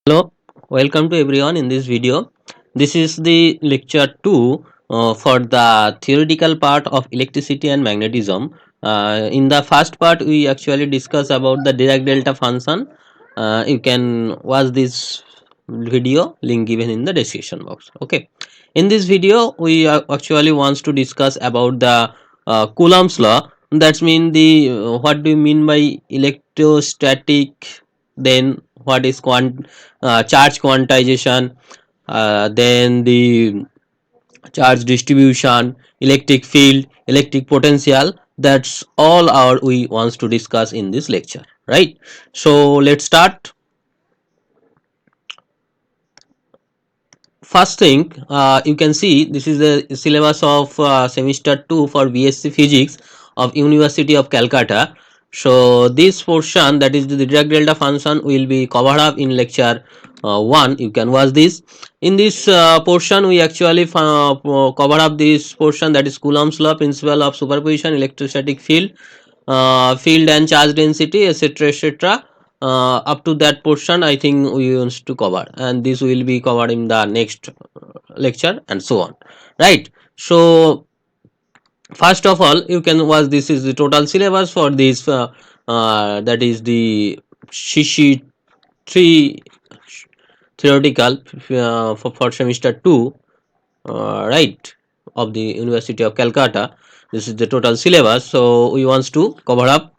Hello, welcome to everyone in this video. This is the lecture 2 for the theoretical part of electricity and magnetism. In the first part, we actually discuss about the Dirac delta function. You can watch this video, link given in the description box. Okay. In this video, we actually wants to discuss about the Coulomb's law. That's mean the what do you mean by electrostatic? Then what is charge quantization, then the charge distribution, electric field, electric potential. That's all our we wants to discuss in this lecture, right? So let's start. First thing, you can see this is the syllabus of semester 2 for BSc Physics of University of Calcutta. So this portion, that is the Dirac delta function, will be covered up in lecture 1. You can watch this. In this portion, we actually cover up this portion, that is Coulomb's law, principle of superposition, electrostatic field, field and charge density, etc., etc. Up to that portion I think we want to cover, and this will be covered in the next lecture and so on, right? So first of all, you can watch, this is the total syllabus for this that is the CC 3 theoretical for semester 2, right, of the University of Calcutta. This is the total syllabus, so we wants to cover up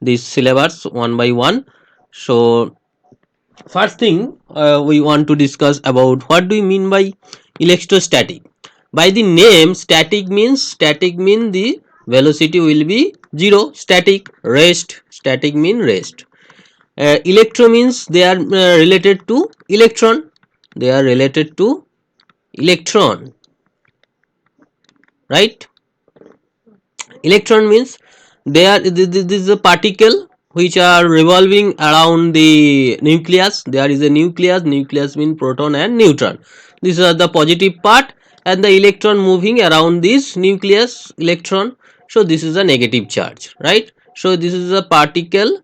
this syllabus one by one. So first thing, we want to discuss about what do you mean by electrostatic. By the name, static mean the velocity will be zero. Static, rest, static mean rest. Electro means they are related to electron, they are related to electron, right? Electron means they are, this is a particle which are revolving around the nucleus. There is a nucleus means proton and neutron. These are the positive part, and the electron moving around this nucleus, electron. So this is a negative charge, right? So this is a particle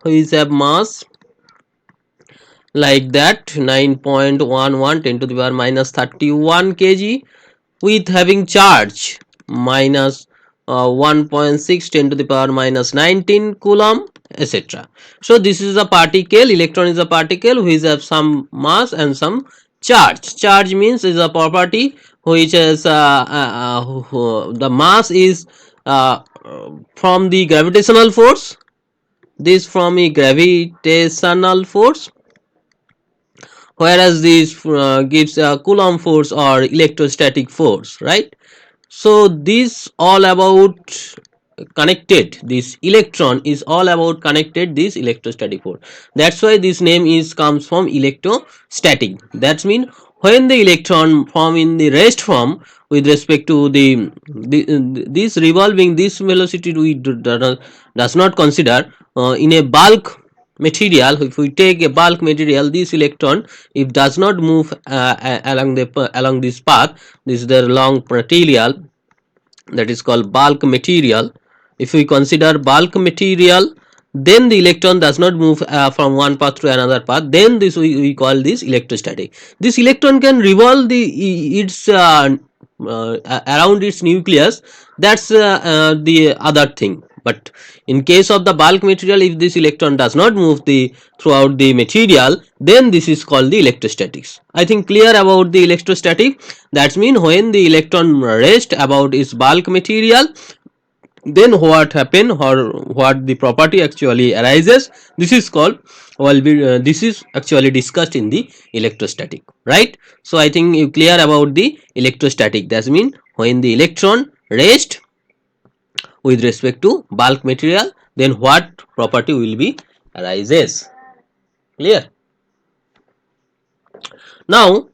which have mass like that 9.11 10 to the power minus 31 kg, with having charge minus 1.6 10 to the power minus 19 coulomb, etc. So this is a particle, electron is a particle which have some mass and some charge. Charge means is a property which is the mass is from the gravitational force, this from a gravitational force, whereas this gives a coulomb force or electrostatic force, right? So this all about connected, this electron is all about connected this electrostatic force. That's why this name is comes from electrostatic. That means when the electron form in the rest form with respect to this revolving, this velocity we does not consider in a bulk material. If we take a bulk material, this electron, if does not move along this path, this is the long material, that is called bulk material. If we consider bulk material, then the electron does not move from one path to another path, then this we call this electrostatic. This electron can revolve its around its nucleus. That's the other thing. But in case of the bulk material, if this electron does not move throughout the material, then this is called the electrostatics. I think clear about the electrostatic. That means when the electron rest about its bulk material, then what happen or what the property actually arises, this is called, well, this is actually discussed in the electrostatic, right? So I think you clear about the electrostatic. That means when the electron rest with respect to bulk material, then what property will be arises. Clear? Now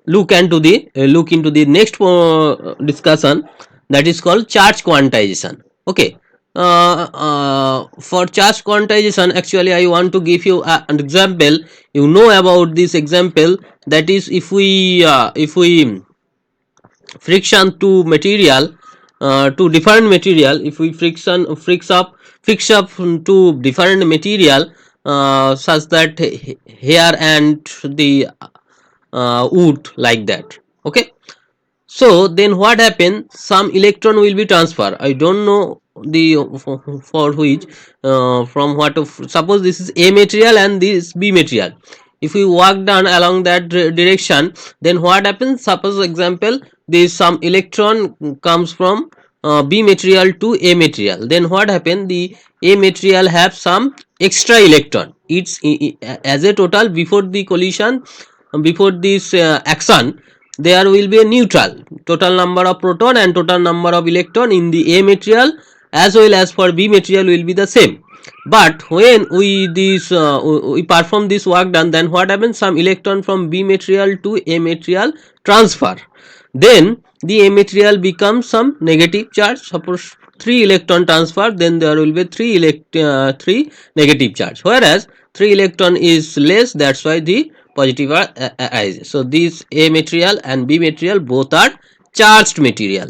look into the next discussion, that is called charge quantization. Okay. For charge quantization, actually I want to give you an example. You know about this example, that is if we friction to material, to different material, if we fix up to different material, such that hair and the wood like that. Okay, so then what happen, some electron will be transferred. I don't know the for which, from what of, suppose this is A material and this B material. If we walk down along that direction, then what happens, suppose example, this some electron comes from B material to A material, then what happen, the A material have some extra electron. It's as a total before the collision, before this action, there will be a neutral, total number of proton and total number of electron in the A material as well as for B material will be the same. But when we perform this work done, then what happens, some electron from B material to A material transfer, then the A material becomes some negative charge. Suppose 3 electron transfer, then there will be 3 negative charge, whereas 3 electron is less, that's why the positive arises. So this A material and B material both are charged material,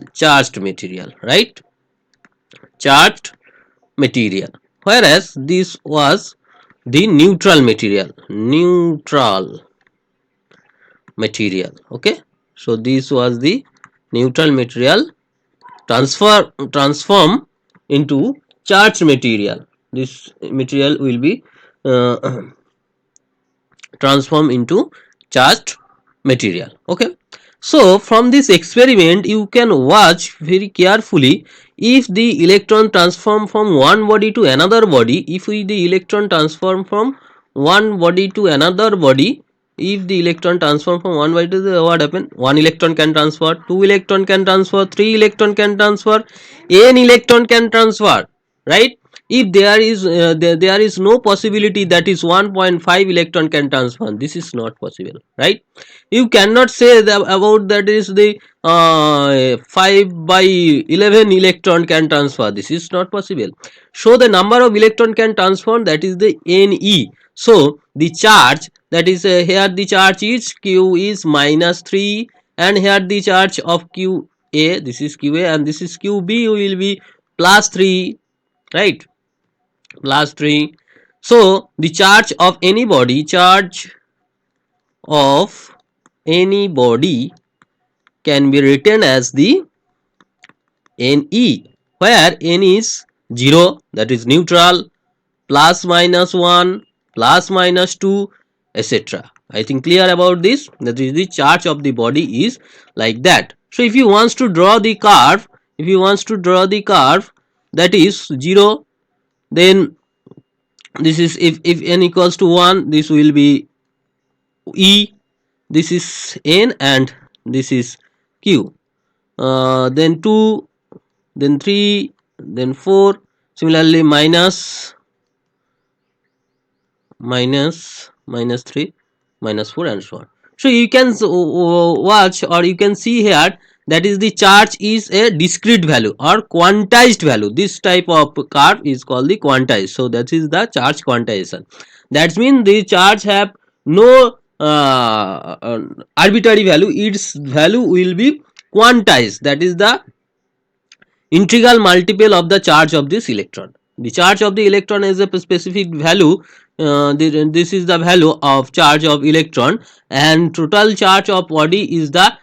right? Charged material, whereas this was the neutral material. Okay, so this was the neutral material transform into charged material. This material will be uh, transform into charged material. Okay, so from this experiment you can watch very carefully, if the electron transform from one body to another body, if we the electron transform from one body to another body, if the electron transform from one body to the, what happen, one electron can transfer, two electron can transfer, three electron can transfer, n electron can transfer, right? If there is no possibility that is 1.5 electron can transfer, this is not possible, right? You cannot say that about that is the 5 by 11 electron can transfer, this is not possible. So the number of electron can transfer, that is the Ne. So the charge, that is here the charge is Q is -3, and here the charge of QA, this is QA, and this is QB will be +3, right? +3. So the charge of any body can be written as the Ne, where N is 0, that is neutral, +(-1), +(-2), etc. I think clear about this, that is the charge of the body is like that. So if you want to draw the curve, that is 0, then this is, if n equals to 1, this will be E, this is N, and this is Q. Then 2, then 3, then 4, similarly -3, -4, and so on. So you can watch, or you can see here, that is the charge is a discrete value or quantized value. This type of curve is called the quantized. So that is the charge quantization. That means the charge have no arbitrary value, its value will be quantized, that is the integral multiple of the charge of this electron. The charge of the electron is a specific value, this is the value of charge of electron, and total charge of body is the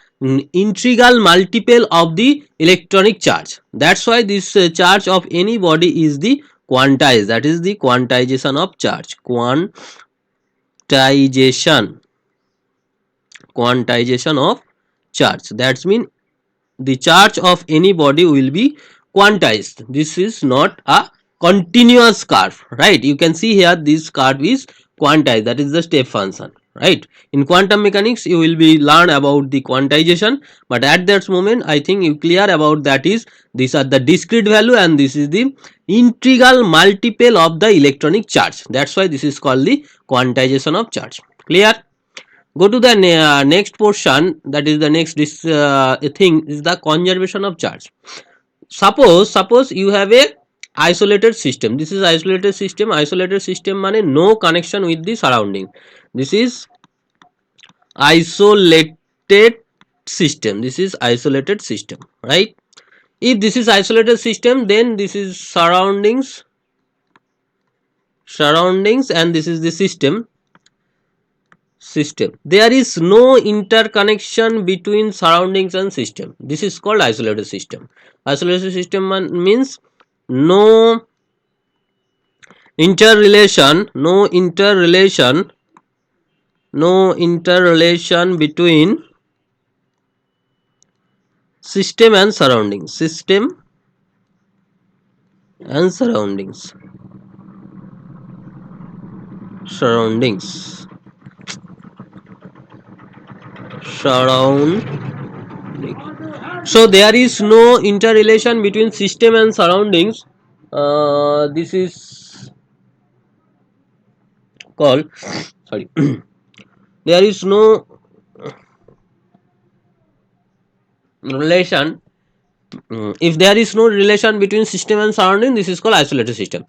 integral multiple of the electronic charge. That's why this charge of any body is the quantized, that is the quantization of charge. Quantization of charge, that means the charge of any body will be quantized. This is not a continuous curve, right? You can see here this curve is quantized, that is the step function, right? In quantum mechanics you will be learn about the quantization, but at that moment I think you clear about that is, these are the discrete value and this is the integral multiple of the electronic charge. That's why this is called the quantization of charge. Clear? Go to the next portion, that is the next thing is the conservation of charge. Suppose you have a isolated system. This is isolated system means no connection with the surrounding. This is isolated system, right? If this is isolated system, then this is surroundings surroundings, and this is the system. There is no interconnection between surroundings and system. This is called isolated system. Isolated system means no interrelation, no interrelation between system and surroundings, and surroundings, surround. So there is no interrelation between system and surroundings. This is called, sorry, there is no relation. If there is no relation between system and surrounding, this is called isolated system.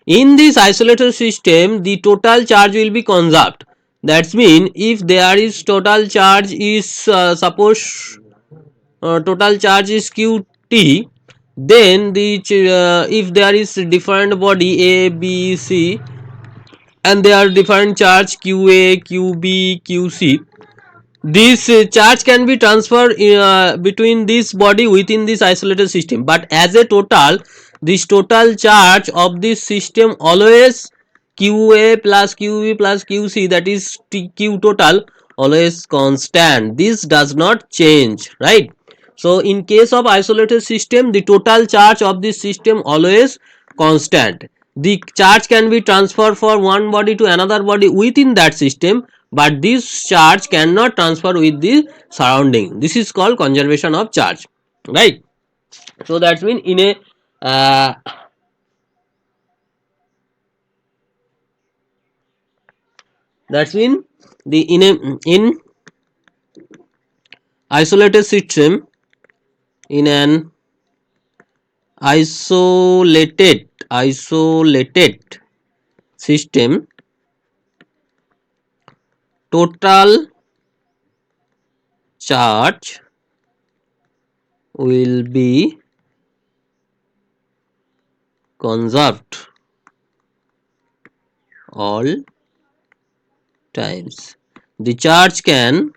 In this isolated system, the total charge will be conserved. That's mean if there is total charge is suppose total charge is qt, then the if there is different body a b c and there are different charge qa qb qc, this charge can be transferred between this body within this isolated system, but as a total, this total charge of this system always qa plus qb plus qc, that is q total, always constant. This does not change, right? So in case of isolated system, the total charge of this system always constant. The charge can be transferred from one body to another body within that system, but this charge cannot transfer with the surrounding. This is called conservation of charge, right? So that's mean in a that's mean the in isolated system, in an isolated system, total charge will be conserved all times. The charge can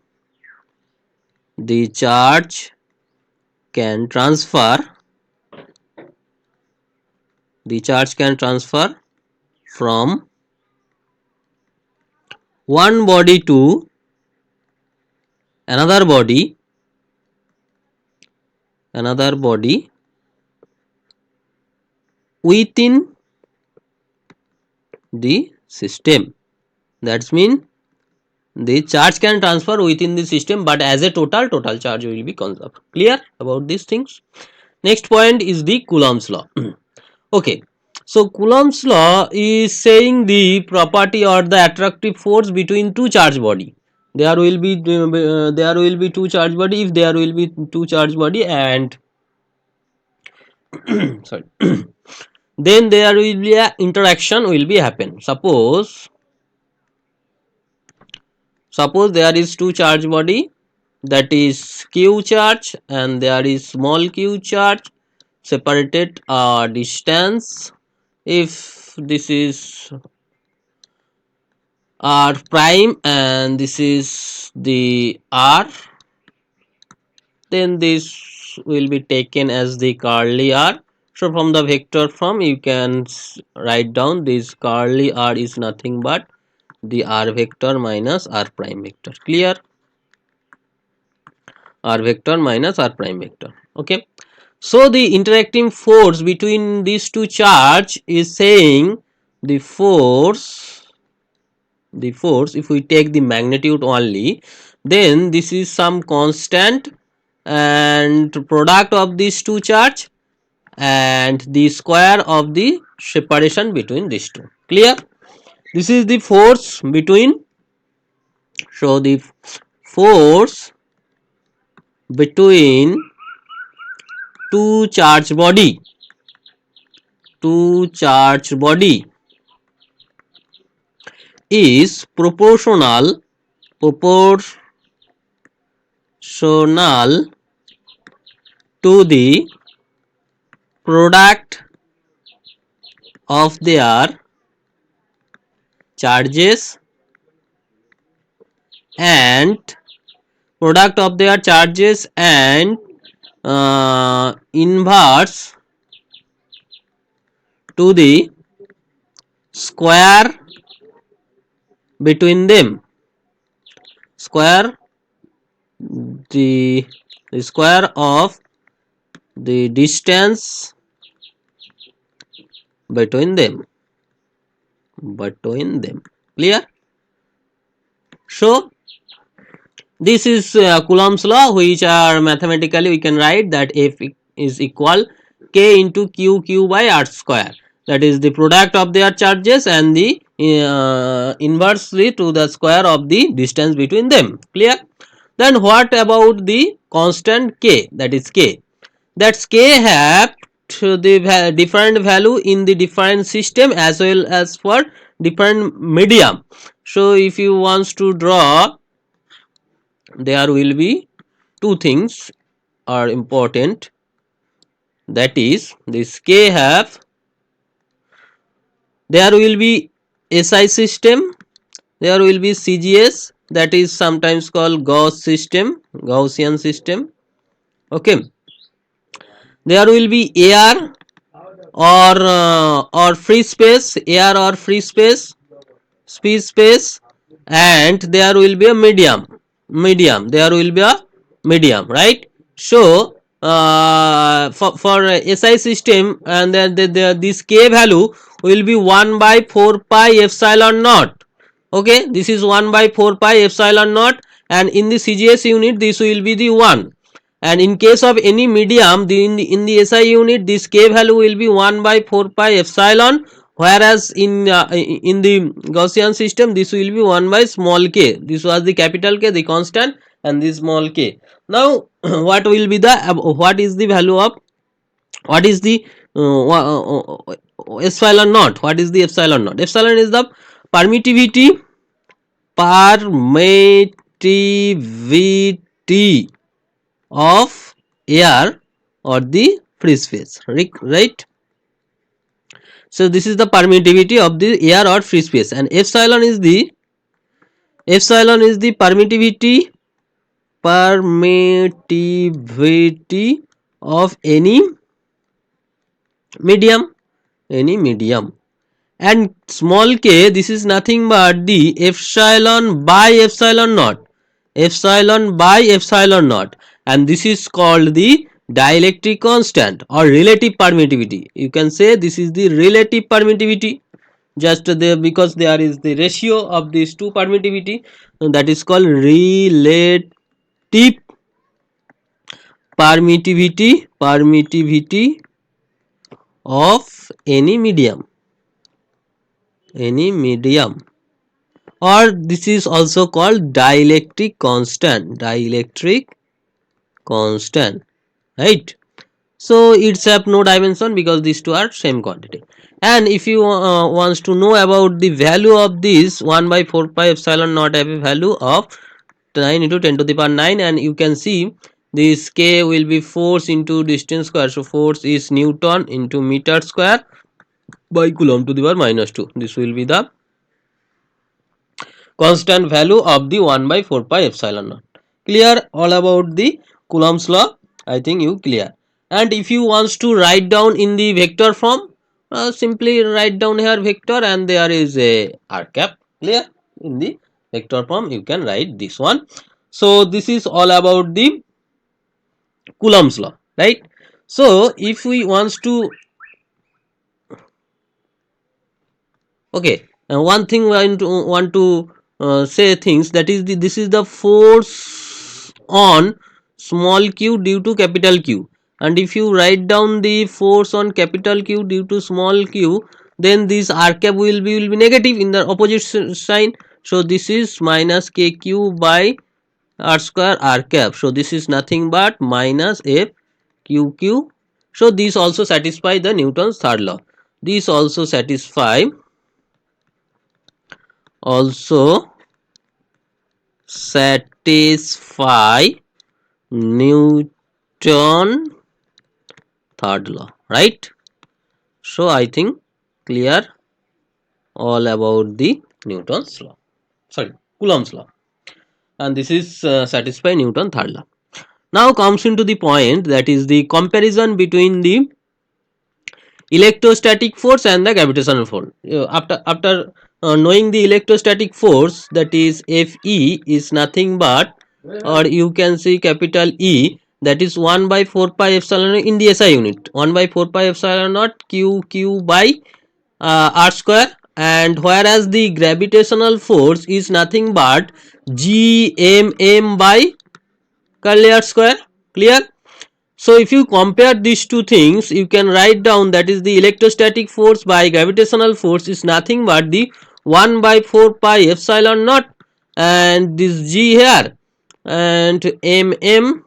transfer, from one body to another body within the system. That's mean the charge can transfer within the system, but as a total charge will be conserved. Clear about these things? Next point is the Coulomb's law. Okay, so Coulomb's law is saying the property or the attractive force between two charge body. There will be two charge body. If there will be two charge body, and sorry, then there will be a interaction will be happen. Suppose there is two charge body, that is q charge, and there is small q charge separated distance. If this is r prime and this is the r, then this will be taken as the curly r. So from the vector form you can write down this curly r is nothing but the r vector minus r prime vector. Clear? R vector minus r prime vector. Okay, so the interacting force between these two charge is saying the force, if we take the magnitude only, then this is some constant and product of these two charge and the square of the separation between these two. Clear? This is the force between, so the force between two charge body is proportional to the product of their charges and product of their charges and inverse to the square between them, square the, the square of the distance between them, clear. So this is Coulomb's law, which are mathematically we can write that F is equal K into Q by R square, that is the product of their charges and the inversely to the square of the distance between them, clear. Then what about the constant K, that is K, that's K have the different value in the different system as well as for different medium. So if you wants to draw, there will be two things are important, that is this K have, there will be SI system, there will be CGS, that is sometimes called Gaussian system, okay. There will be air or free space, space, and there will be a there will be a medium, right. So for SI system, and then this K value will be 1 by 4 pi epsilon naught, okay, this is 1 by 4 pi epsilon naught, and in the CGS unit this will be the 1, and in case of any medium, in the SI unit this K value will be 1 by 4 pi epsilon, whereas in the Gaussian system this will be 1 by small k, this was the capital K, the constant, and this small k. Now what will be the what is the value of, what is the epsilon naught, what is the epsilon naught, epsilon is the permittivity permittivity of air or the free space, right. So this is the permittivity of the air or free space, and epsilon is the permittivity of medium any medium, and small k, this is nothing but the epsilon by epsilon naught, and this is called the dielectric constant or relative permittivity, you can say this is the relative permittivity, just there because there is the ratio of these two permittivity, that is called relative permittivity of any medium, or this is also called dielectric constant, right. So it's have no dimension because these two are same quantity, and if you wants to know about the value of this 1 by 4 pi epsilon naught have a value of 9 into 10 to the power 9, and you can see this K will be force into distance square, so force is Newton into meter square by Coulomb to the power minus 2, this will be the constant value of the 1 by 4 pi epsilon naught. Clear all about the Coulomb's law, I think you clear. And if you wants to write down in the vector form, simply write down here vector and there is a r cap, clear, in the vector form you can write this one. So this is all about the Coulomb's law, right. So if we wants to, okay, one thing I want to say things, that is this is the force on small q due to capital Q, and if you write down the force on capital Q due to small q, then this r cap will be negative in the opposite sign, so this is minus kq by r square r cap, so this is nothing but minus f qq. So this also satisfy the Newton's third law, this also satisfy Newton third law, right. So I think clear all about the Newton's law, sorry, Coulomb's law, and this is satisfy Newton third law. Now comes into the point, that is the comparison between the electrostatic force and the gravitational force. After knowing the electrostatic force, that is Fe is nothing but, or you can see capital E, that is 1 by 4 pi epsilon in the SI unit, 1 by 4 pi epsilon naught q by r square, and whereas the gravitational force is nothing but gmm by curly r square. Clear? So if you compare these two things, you can write down, that is the electrostatic force by gravitational force is nothing but the 1 by 4 pi epsilon naught, and this g here, and mm,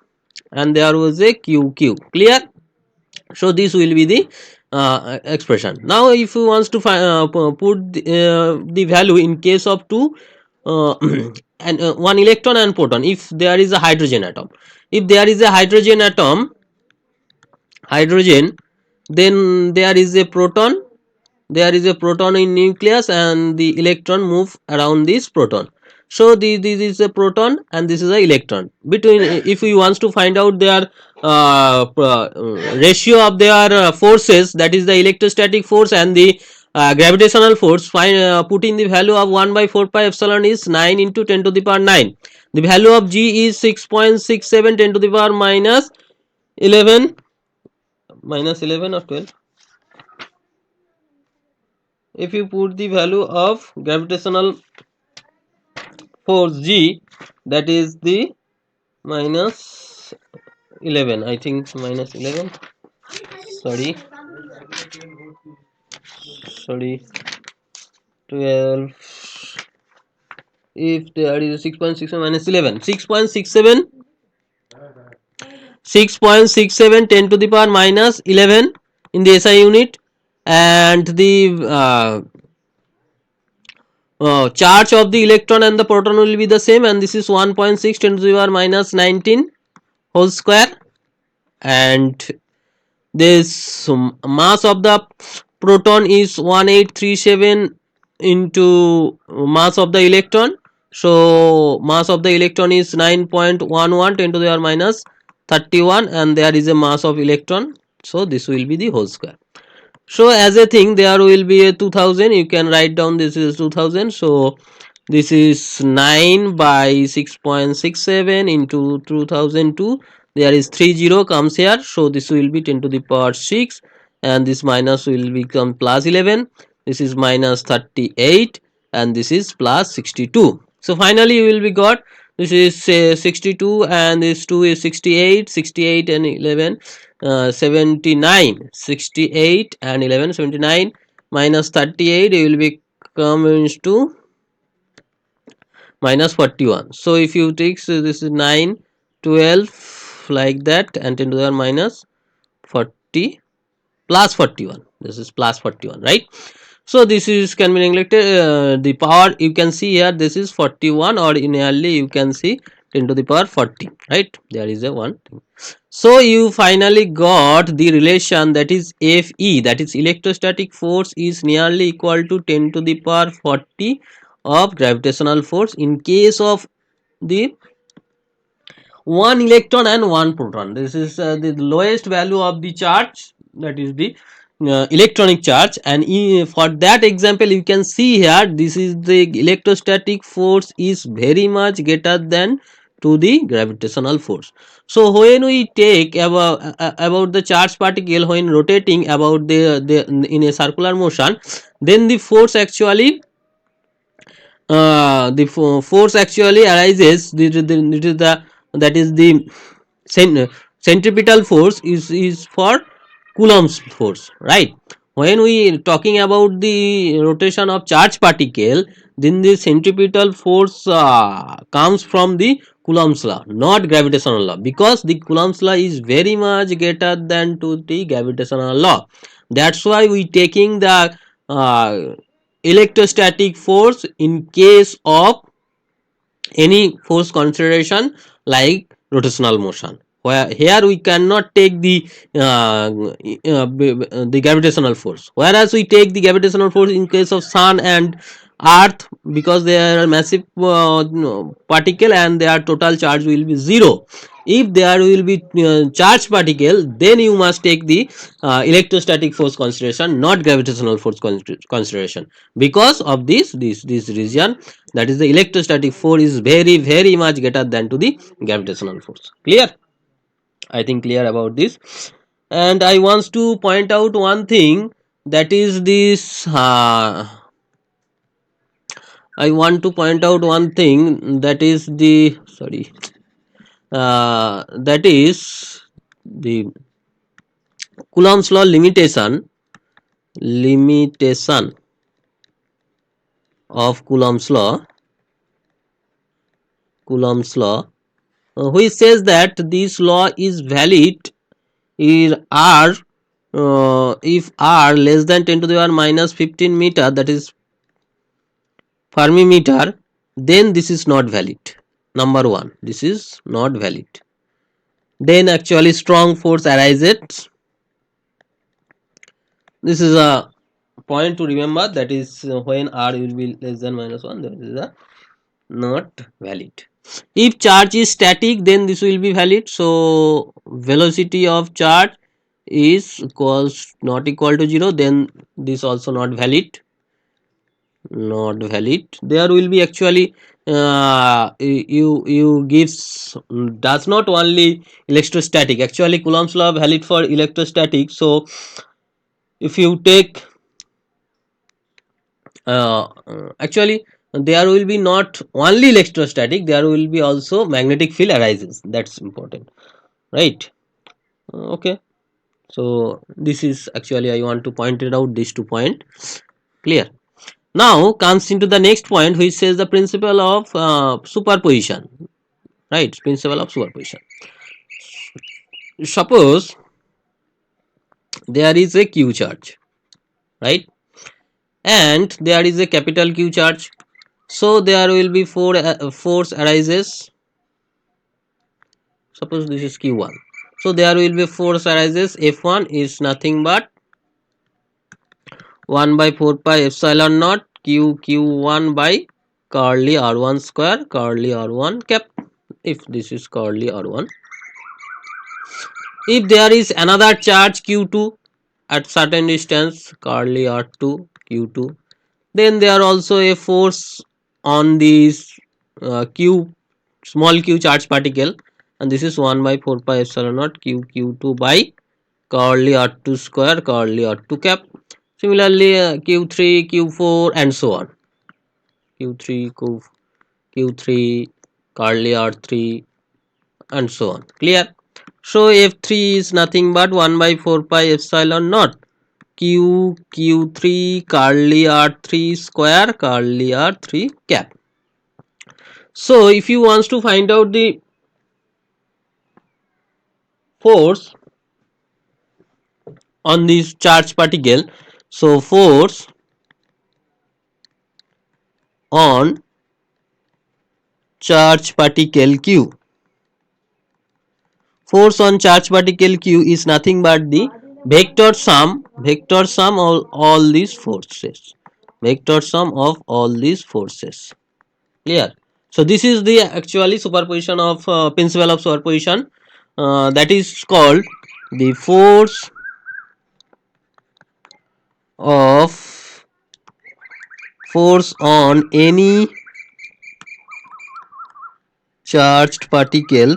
and there was a qq. Clear? So this will be the expression. Now if you wants to put the value in case of two and one electron and proton, if there is a hydrogen atom, if there is a hydrogen, then there is a proton, there is a proton in nucleus, and the electron move around this proton. So this is a proton and this is a electron. Between, if we wants to find out their ratio of their forces, that is the electrostatic force and the gravitational force, find putting the value of 1 by 4 pi epsilon is 9 into 10 to the power 9. The value of g is 6.67 10 to the power minus 11, minus 11 or 12. If you put the value of gravitational force g, that is the minus 11, I think minus 11, sorry, 12, if there is 6.67 minus 11, 6.67, 6.67 10 to the power minus 11 in the SI unit, and the charge of the electron and the proton will be the same, and this is 1.6 10 to the power minus 19 whole square, and this mass of the proton is 1837 into mass of the electron. So mass of the electron is 9.11 10 to the power minus 31, and there is a mass of electron, so this will be the whole square. So as a thing, there will be a 2000, you can write down this is 2000. So this is 9 by 6.67 into 2002, there is 30 comes here, so this will be 10 to the power 6, and this minus will become plus 11, this is minus 38, and this is plus 62. So finally you will be got, this is 62 and this 2 is 68, 68 and 11 79, 68 and 11 79 minus 38, it will become into minus 41. So if you take, so this is 9 12 like that, and 10 to the power minus 40 plus 41, this is plus 41, right? So this is can be neglected, the power you can see here, this is 41, or in early you can see 10 to the power 40, right? There is a one thing. So you finally got the relation, that is Fe, that is electrostatic force, is nearly equal to 10 to the power 40 of gravitational force in case of the one electron and one proton. This is the lowest value of the charge, that is the electronic charge, and for that example you can see here, this is the electrostatic force is very much greater than to the gravitational force. So when we take about the charged particle when rotating about the in a circular motion, then the force actually force actually arises, the that is the centripetal force is for Coulomb's force, right? When we talking about the rotation of charged particle, then the centripetal force comes from the Coulomb's law, not gravitational law, because the Coulomb's law is very much greater than to the gravitational law. That's why we taking the electrostatic force in case of any force consideration like rotational motion, where here we cannot take the gravitational force, whereas we take the gravitational force in case of sun and earth, because they are a massive no, particle and their total charge will be zero. If there will be charge particle, then you must take the electrostatic force consideration, not gravitational force consideration. Because of this region, that is the electrostatic force is very much greater than to the gravitational force. Clear? I think clear about this. And I want to point out one thing, that is this I want to point out one thing, that is the sorry, that is the Coulomb's law limitation of Coulomb's law, which says that this law is valid if r less than 10 to the power minus 15 meter, that is Fermi meter, then this is not valid. Number one, this is not valid. Then actually strong force arises. This is a point to remember, that is when r will be less than minus 1, that is a not valid. If charge is static, then this will be valid. So velocity of charge is equals not equal to 0, then this also not valid. Not valid. There will be actually you gives does not only electrostatic, actually Coulomb's law valid for electrostatic. So if you take actually there will be not only electrostatic, there will be also magnetic field arises, that's important, right? Okay, so this is actually I want to point it out, these 2 points. Clear? Now comes into the next point, which says the principle of superposition, right? Principle of superposition. Suppose there is a q charge, right, and there is a capital Q charge. So there will be four force arises. Suppose this is q1, so there will be force arises. F1 is nothing but 1 by 4 pi epsilon naught q1 by curly r1 square curly r1 cap, if this is curly r1. If there is another charge q2 at certain distance curly r2 q2, then there are also a force on this q small q charge particle, and this is 1 by 4 pi epsilon naught q2 by curly r2 square curly r2 cap. Similarly q3 q4 and so on, q3 q3 curly r3 and so on. Clear? So f3 is nothing but 1 by 4 pi epsilon naught q3 curly r3 square curly r3 cap. So if you want to find out the force on this charge particle, so force on charge particle q, force on charge particle q is nothing but the vector sum of all these forces, vector sum of all these forces. Clear? So this is the actually superposition of principle of superposition, that is called the of force on any charged particle,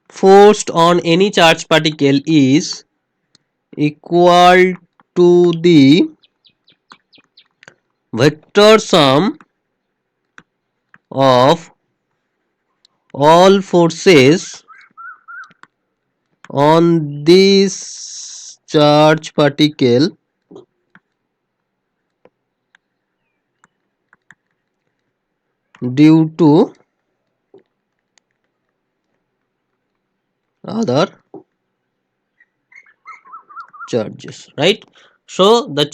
forced on any charged particle is equal to the vector sum of all forces on this charge particle due to other charges, right? So the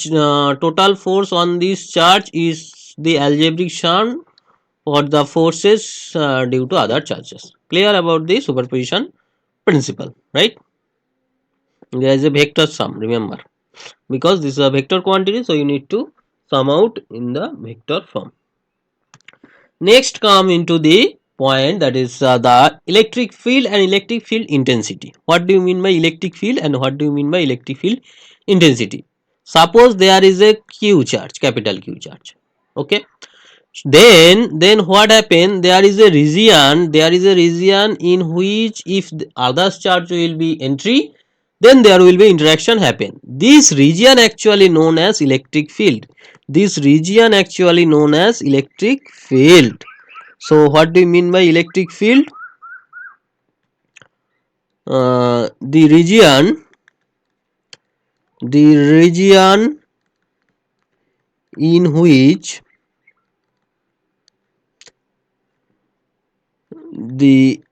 total force on this charge is the algebraic sum for the forces due to other charges. Clear about the superposition principle, right? There is a vector sum, remember, because this is a vector quantity, so you need to sum out in the vector form. Next come into the point, that is the electric field and electric field intensity. What do you mean by electric field and what do you mean by electric field intensity? Suppose there is a Q charge, capital Q charge. Okay. Then what happen? There is a region in which if the others charge will be entry, then there will be interaction happen. This region actually known as electric field. This region actually known as electric field. So what do you mean by electric field? The region in which the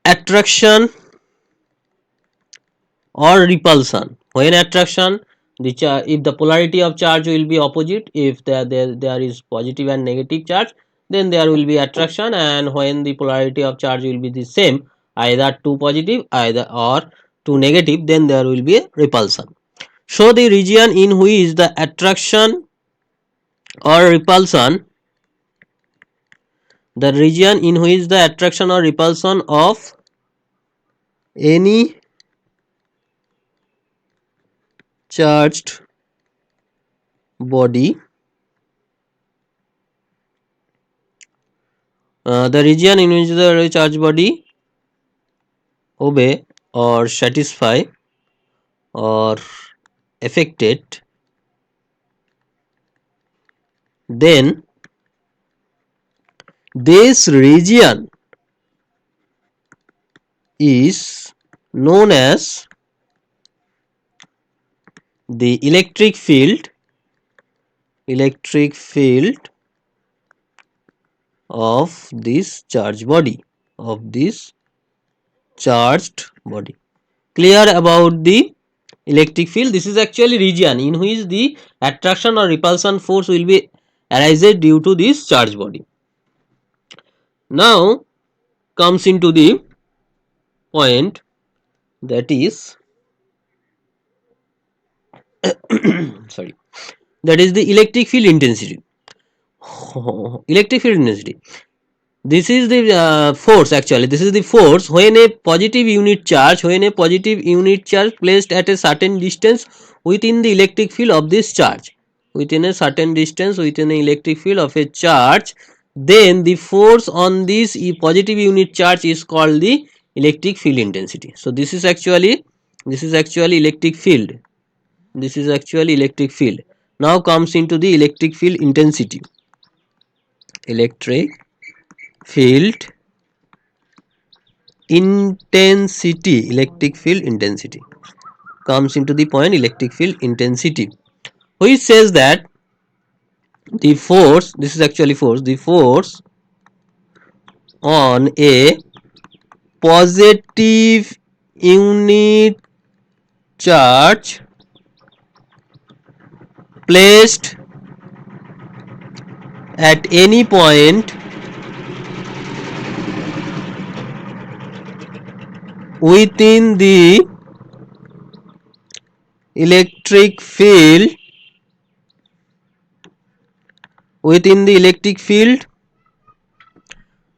attraction or repulsion. When attraction, if the polarity of charge will be opposite, if there is positive and negative charge, then there will be attraction, and when the polarity of charge will be the same, either two positive either or two negative, then there will be a repulsion. So the region in which the attraction or repulsion, the region in which the attraction or repulsion of any charged body, the region in which the charged body obey or satisfy or affected, then this region is known as the electric field of this charged body, Clear about the electric field? This is actually region in which the attraction or repulsion force will be arises due to this charged body. Now comes into the point, that is sorry, that is the electric field intensity. Electric field intensity, this is the force, actually this is the force when a positive unit charge placed at a certain distance within the electric field of this charge, within a certain distance within the electric field of a charge, then the force on this positive unit charge is called the electric field intensity. So this is actually electric field. This is actually electric field. Now comes into the electric field intensity. Electric field intensity, comes into the point, electric field intensity, which says that the force, this is actually force, the force on a positive unit charge placed at any point within the electric field,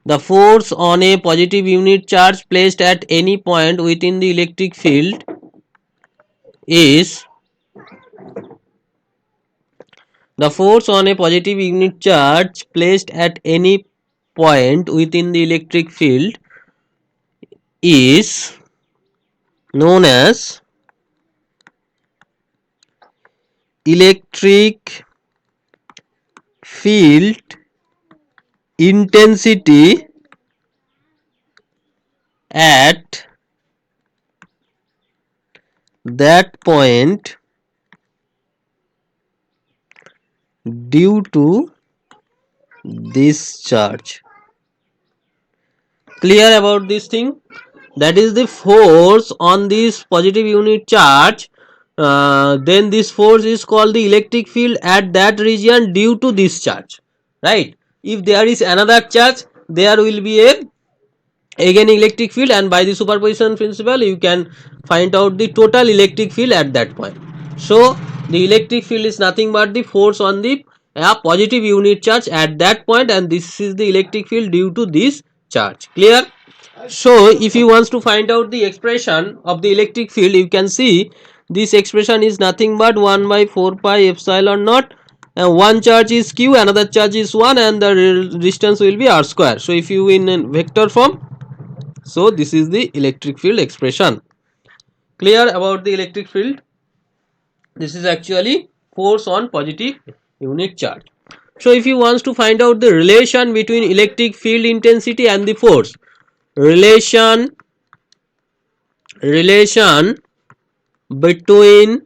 the force on a positive unit charge placed at any point within the electric field is the force on a positive unit charge placed at any point within the electric field is known as electric field intensity at that point due to this charge. Clear about this thing? That is the force on this positive unit charge. Then this force is called the electric field at that region due to this charge, right? If there is another charge, there will be a again electric field, and by the superposition principle you can find out the total electric field at that point. So The electric field is nothing but the force on the positive unit charge at that point, and this is the electric field due to this charge. Clear? So if you want to find out the expression of the electric field, you can see this expression is nothing but 1 by 4 pi epsilon naught, and one charge is q, another charge is 1, and the distance will be r square. So if you in vector form, so this is the electric field expression. Clear about the electric field? This is actually force on positive unit charge. So if you want to find out the relation between electric field intensity and the force, relation relation between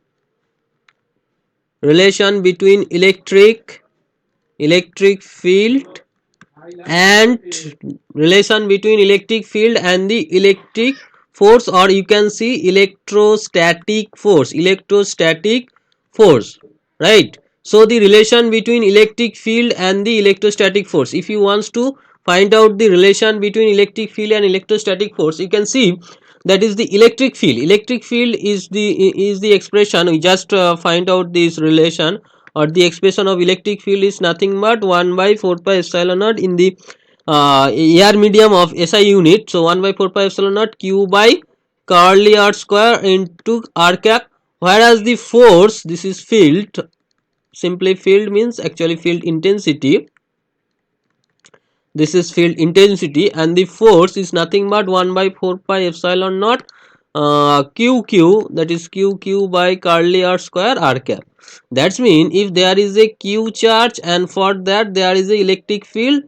electric field and relation between electric field and the electric force, or you can see electrostatic force, right? So the relation between electric field and the electrostatic force, if you want to find out the relation between electric field and electrostatic force, you can see that is the electric field is the expression. We just find out this relation, or the expression of electric field is nothing but 1 by 4 pi epsilon naught in the air medium of SI unit. So 1 by 4 pi epsilon naught q by curly r square into r cap, whereas the force, this is field, simply field means actually field intensity, this is field intensity, and the force is nothing but 1 by 4 pi epsilon naught q, that is q by curly r square r cap. That's mean if there is a q charge and for that there is a electric field,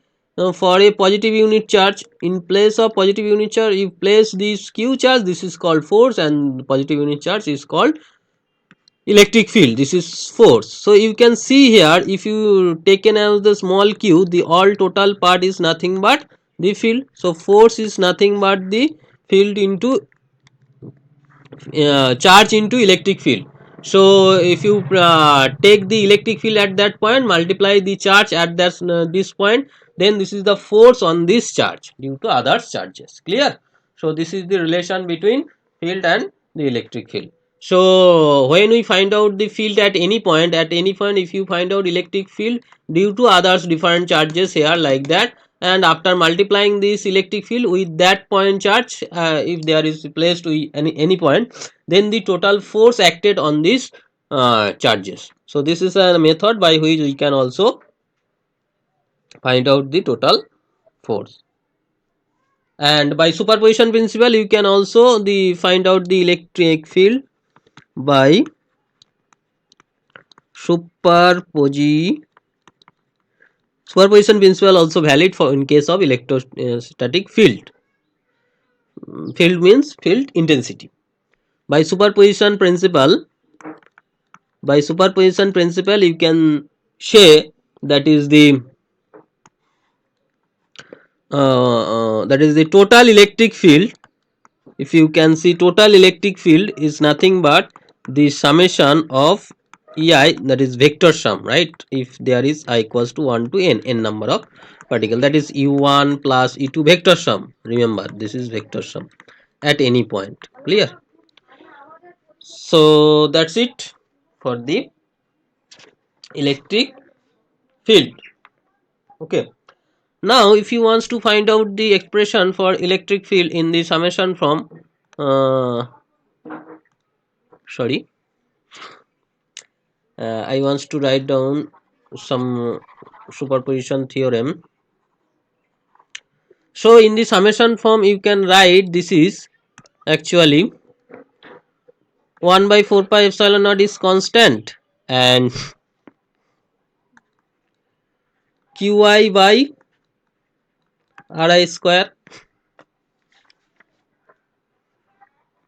for a positive unit charge, in place of positive unit charge you place this q charge, this is called force, and positive unit charge is called electric field, this is force. So you can see here, if you taken as the small q, the all total part is nothing but the field. So force is nothing but the field into charge into electric field. So if you take the electric field at that point, multiply the charge at that this point, then this is the force on this charge due to other charges. Clear? So this is the relation between field and the electric field. So when we find out the field at any point, if you find out electric field due to others different charges here like that, and after multiplying this electric field with that point charge, if there is placed with any point, then the total force acted on these charges. So this is a method by which we can also find out the total force. And by superposition principle you can also find out the electric field by superposition principle, also valid for in case of electrostatic field. Field means field intensity. By superposition principle you can say that is the total electric field. If you can see, total electric field is nothing but the summation of ei, that is vector sum, right? If there is I equals to 1 to n number of particle, that is u1 plus e2 vector sum. Remember, this is vector sum at any point. Clear? So that's it for the electric field. Okay. Now if you want to find out the expression for electric field in the summation from I want to write down some superposition theorem. So in the summation form you can write, this is actually 1 by 4 pi epsilon naught is constant, and qi by ri square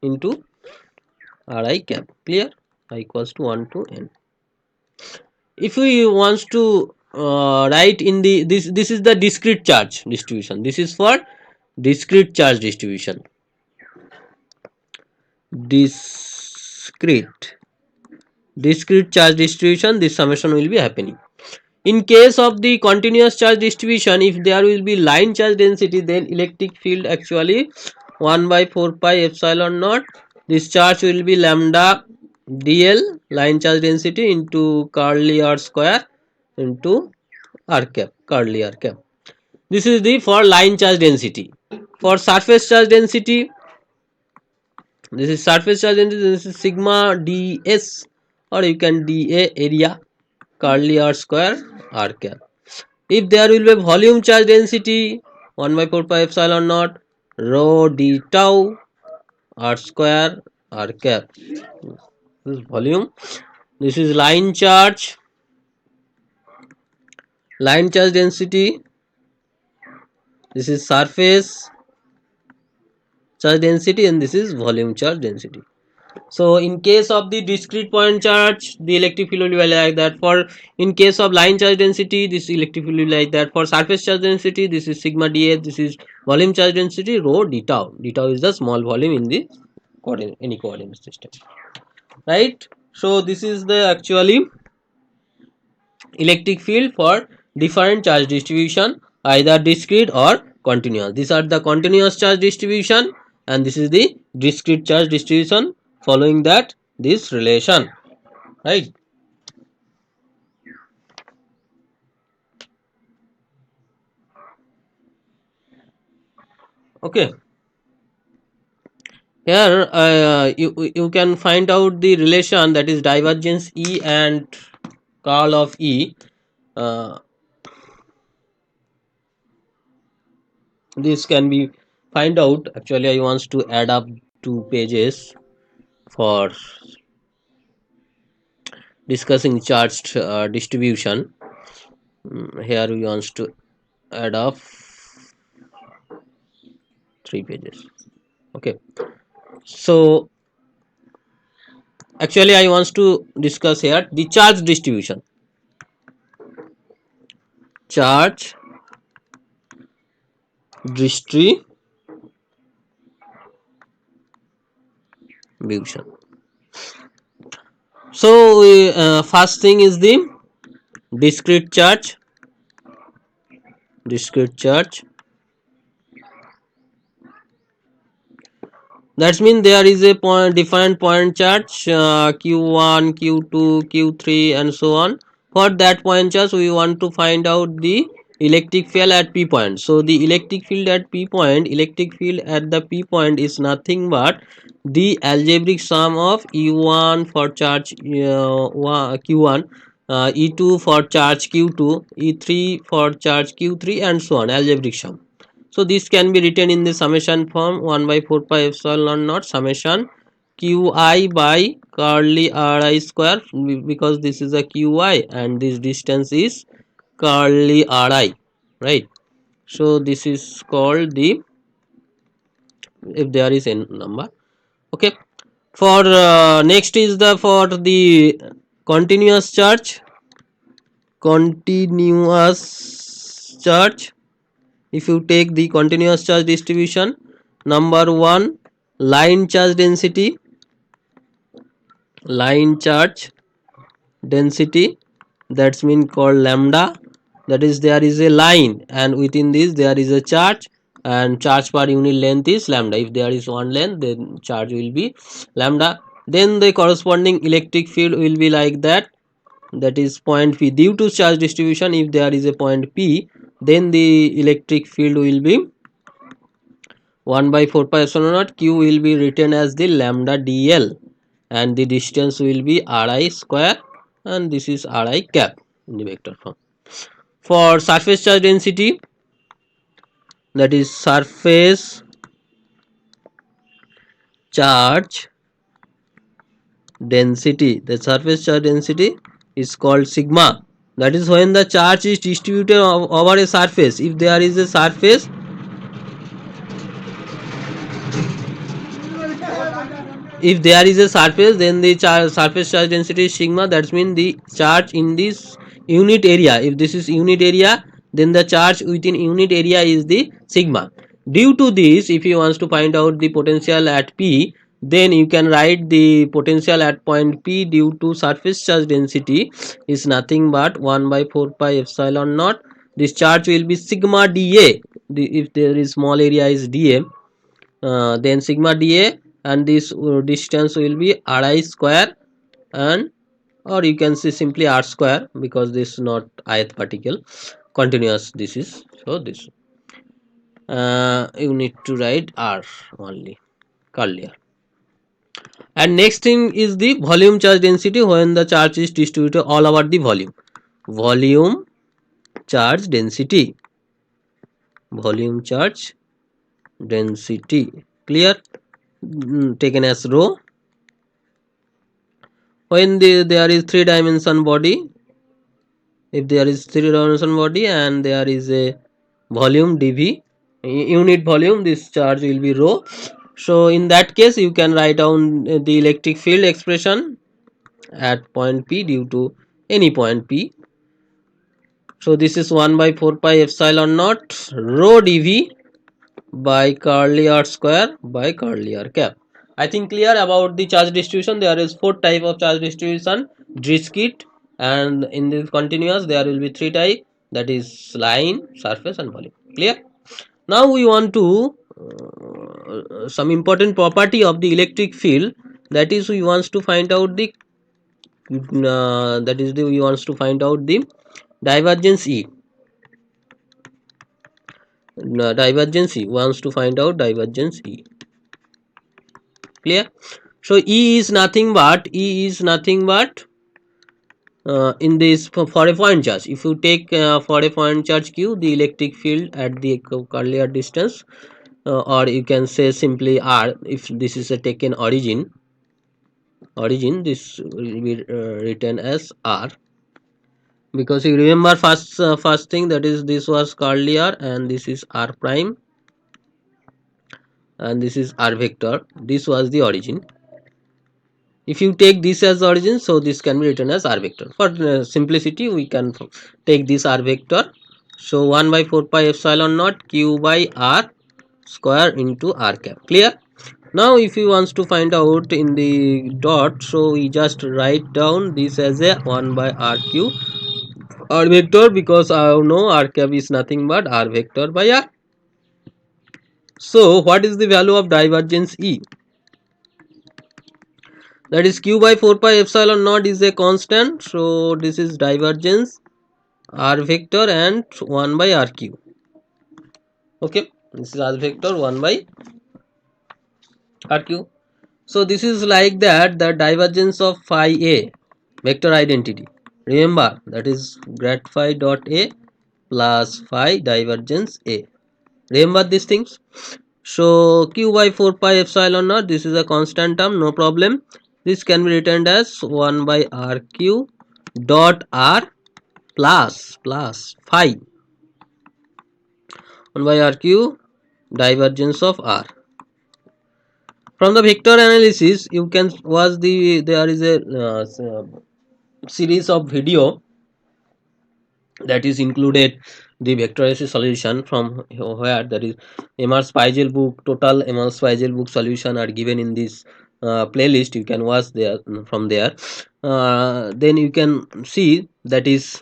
into ri cap. Clear? I equals to 1 to n. If we want to write in the this is the discrete charge distribution, this is for discrete charge distribution, discrete charge distribution, this summation will be happening. In case of the continuous charge distribution, if there will be line charge density, then electric field actually 1 by 4 pi epsilon naught, this charge will be lambda dl, line charge density, into curly r square into r cap, curly r cap. This is the for line charge density. For surface charge density, this is surface charge density, this is sigma ds, or you can dA, area, curly r square r cap. If there will be volume charge density, 1 by 4 pi epsilon naught rho d tau r square r cap. This is volume. This is line charge density. This is surface charge density, and this is volume charge density. So in case of the discrete point charge, the electric field will be like that. For in case of line charge density, this electric field will be like that. For surface charge density, this is sigma dA. This is volume charge density rho d tau. D tau is the small volume in the any coordinate system, right? So this is the actually electric field for different charge distribution, either discrete or continuous. These are the continuous charge distribution, and this is the discrete charge distribution following that this relation, right? Okay, here you can find out the relation, that is divergence E and curl of E. uh, this can be find out. Actually I wants to add up 2 pages for discussing charged distribution. Here we wants to add up 3 pages. Okay, so actually I wants to discuss here the charge distribution. Charge distribution. So first thing is the discrete charge. Discrete charge, that means there is a point, different point charge, q1, q2, q3 and so on. For that point charge we want to find out the electric field at p point. So the electric field at p point, electric field at the p point is nothing but the algebraic sum of e1 for charge q1, e2 for charge q2, e3 for charge q3 and so on, algebraic sum. So this can be written in the summation form, 1 by 4 pi epsilon naught summation qi by curly ri square, because this is a qi and this distance is curly ri, right? So this is called the, if there is n number. Okay, for next is the for the continuous charge. Continuous charge, if you take the continuous charge distribution, number 1, line charge density. Line charge density, that's mean called lambda. That is, there is a line and within this there is a charge, and charge per unit length is lambda. If there is one length, then charge will be lambda. Then the corresponding electric field will be like that, that is point P. Due to charge distribution, if there is a point P, then the electric field will be 1 by 4 pi epsilon naught. Q will be written as the lambda dl, and the distance will be ri square, and this is ri cap in the vector form. For surface charge density, that is surface charge density, the surface charge density is called sigma. That is when the charge is distributed over a surface. If there is a surface, if there is a surface, then the surface charge density is sigma. That means the charge in this unit area, if this is unit area, then the charge within unit area is the sigma. Due to this, if you want to find out the potential at P, then you can write the potential at point P due to surface charge density is nothing but 1 by 4 pi epsilon naught. This charge will be sigma dA. If there is small area is dA, then sigma dA, and this distance will be ri square and or you can say simply r square, because this is not ith particle continuous, this is, so this you need to write r only, earlier. And next thing is the volume charge density when the charge is distributed all over the volume. Volume charge density, volume charge density, clear. Taken as rho. When there is three dimension body, if there is three dimension body and there is a volume dv, unit volume, this charge will be rho. So in that case you can write down the electric field expression at point p due to any point p. So this is 1 by 4 pi epsilon naught rho dv by curly r square by curly r cap. I think clear about the charge distribution. There is four type of charge distribution, discrete, and in the continuous there will be three type, that is line, surface and volume. Clear. Now we want to some important property of the electric field, that is we wants to find out the we wants to find out the divergence E. Divergence E wants to find out divergence E. Clear. So E is nothing but in this for a point charge. If you take for a point charge q the electric field at the earlier distance, or you can say simply r, if this is a taken origin, this will be written as r, because you remember first thing, that is this was curly r and this is r prime and this is r vector, this was the origin. If you take this as origin, so this can be written as r vector. For simplicity we can take this r vector. So 1 by 4 pi epsilon naught q by r square into r cap. Clear. Now if you wants to find out in the dot, so we just write down this as a 1 by r cube r vector, because I know r cap is nothing but r vector by r. So what is the value of divergence E? That is q by 4 pi epsilon naught is a constant, so this is divergence r vector and 1 by r cube. Okay, this is r vector 1 by r cube. So this is like that, the divergence of phi a vector identity, remember that is grad phi dot a plus phi divergence a, remember these things. So q by 4 pi epsilon naught, this is a constant term, no problem. This can be written as 1 by r cube dot r plus phi 1 by r cube divergence of r. From the vector analysis you can watch there is a series of video that is included the vector analysis solution, from where that is Emer Spiegel book, total Emer Spiegel book solution are given in this playlist. You can watch there from there. Then you can see that is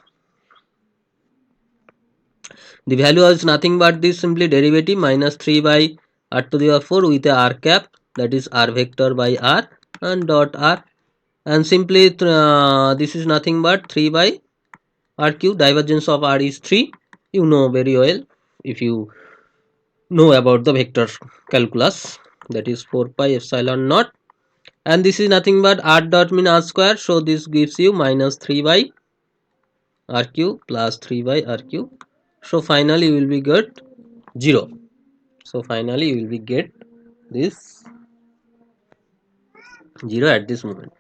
the value is nothing but this simply derivative minus 3 by r to the power 4 with a r cap, that is r vector by r and dot r, and simply this is nothing but 3 by r cube, divergence of r is 3, you know very well if you know about the vector calculus, that is 4 pi epsilon naught, and this is nothing but r dot mean r square, so this gives you minus 3 by r cube plus 3 by r cube, so finally you will be get 0. So finally you will be get this 0 at this moment.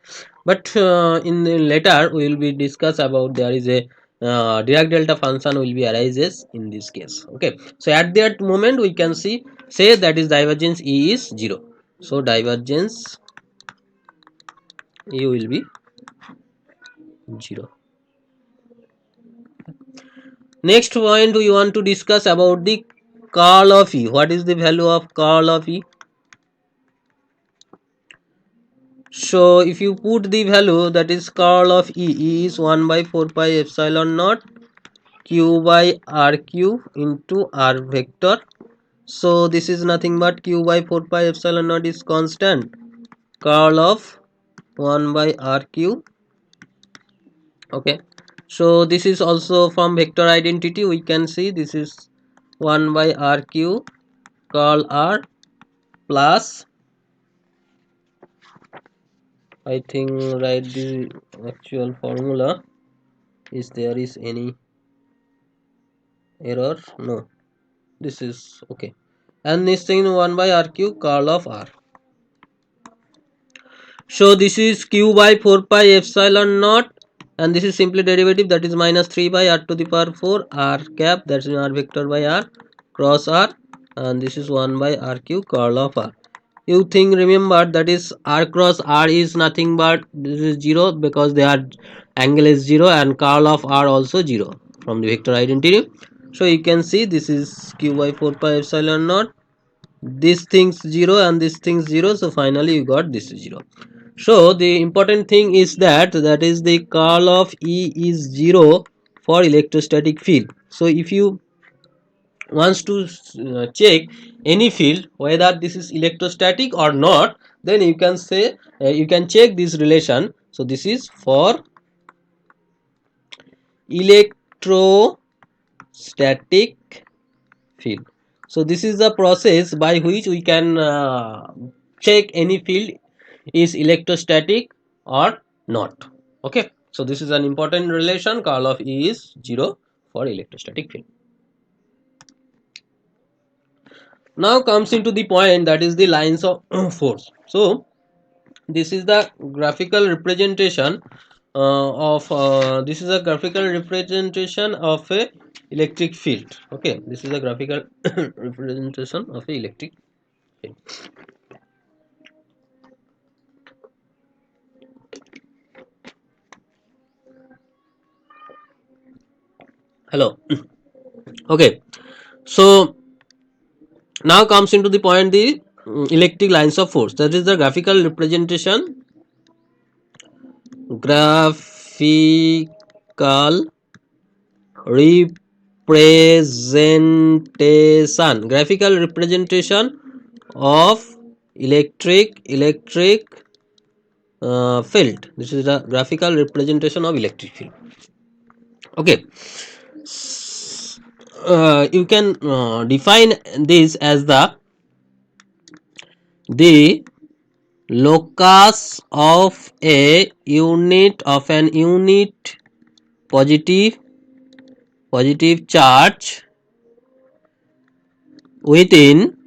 But in the later we will be discuss about there is a Dirac delta function will be arises in this case. Okay, so at that moment we can see say that is divergence E is 0. So divergence E will be 0. Next point we want to discuss about the curl of E. What is the value of curl of E? So if you put the value, that is curl of E is 1 by 4 pi epsilon naught q by r cube into r vector. So this is nothing but q by 4 pi epsilon naught is constant. Curl of 1 by RQ. Okay, so this is also from vector identity. We can see this is 1 by RQ curl R plus, I think, write the actual formula. Is there is any error? No, this is okay. And this thing 1 by RQ curl of R. So this is q by 4 pi epsilon naught, and this is simply derivative, that is minus 3 by r to the power 4 r cap, that is r vector by r cross r, and this is 1 by RQ curl of r. You think, remember, that is r cross r is nothing but this is 0 because their angle is 0, and curl of r also 0 from the vector identity. So you can see this is q by 4 pi epsilon naught, this thing's 0 and this thing's 0, so finally you got this 0. So the important thing is that is the curl of E is 0 for electrostatic field. So if you wants to check any field whether this is electrostatic or not, then you can say you can check this relation. So this is for electrostatic field. So this is the process by which we can check any field is electrostatic or not. Okay, so this is an important relation. Curl of E is 0 for electrostatic field. Now comes into the point, that is the lines of force. So this is the graphical representation of this is a graphical representation of a electric field. Okay, this is a graphical representation of a electric field. Hello. Okay, so now comes into the point the electric lines of force, that is the graphical representation. Graphical representation of electric field. This is the graphical representation of electric field. Okay, you can define this as the locus of a unit of an unit positive charge within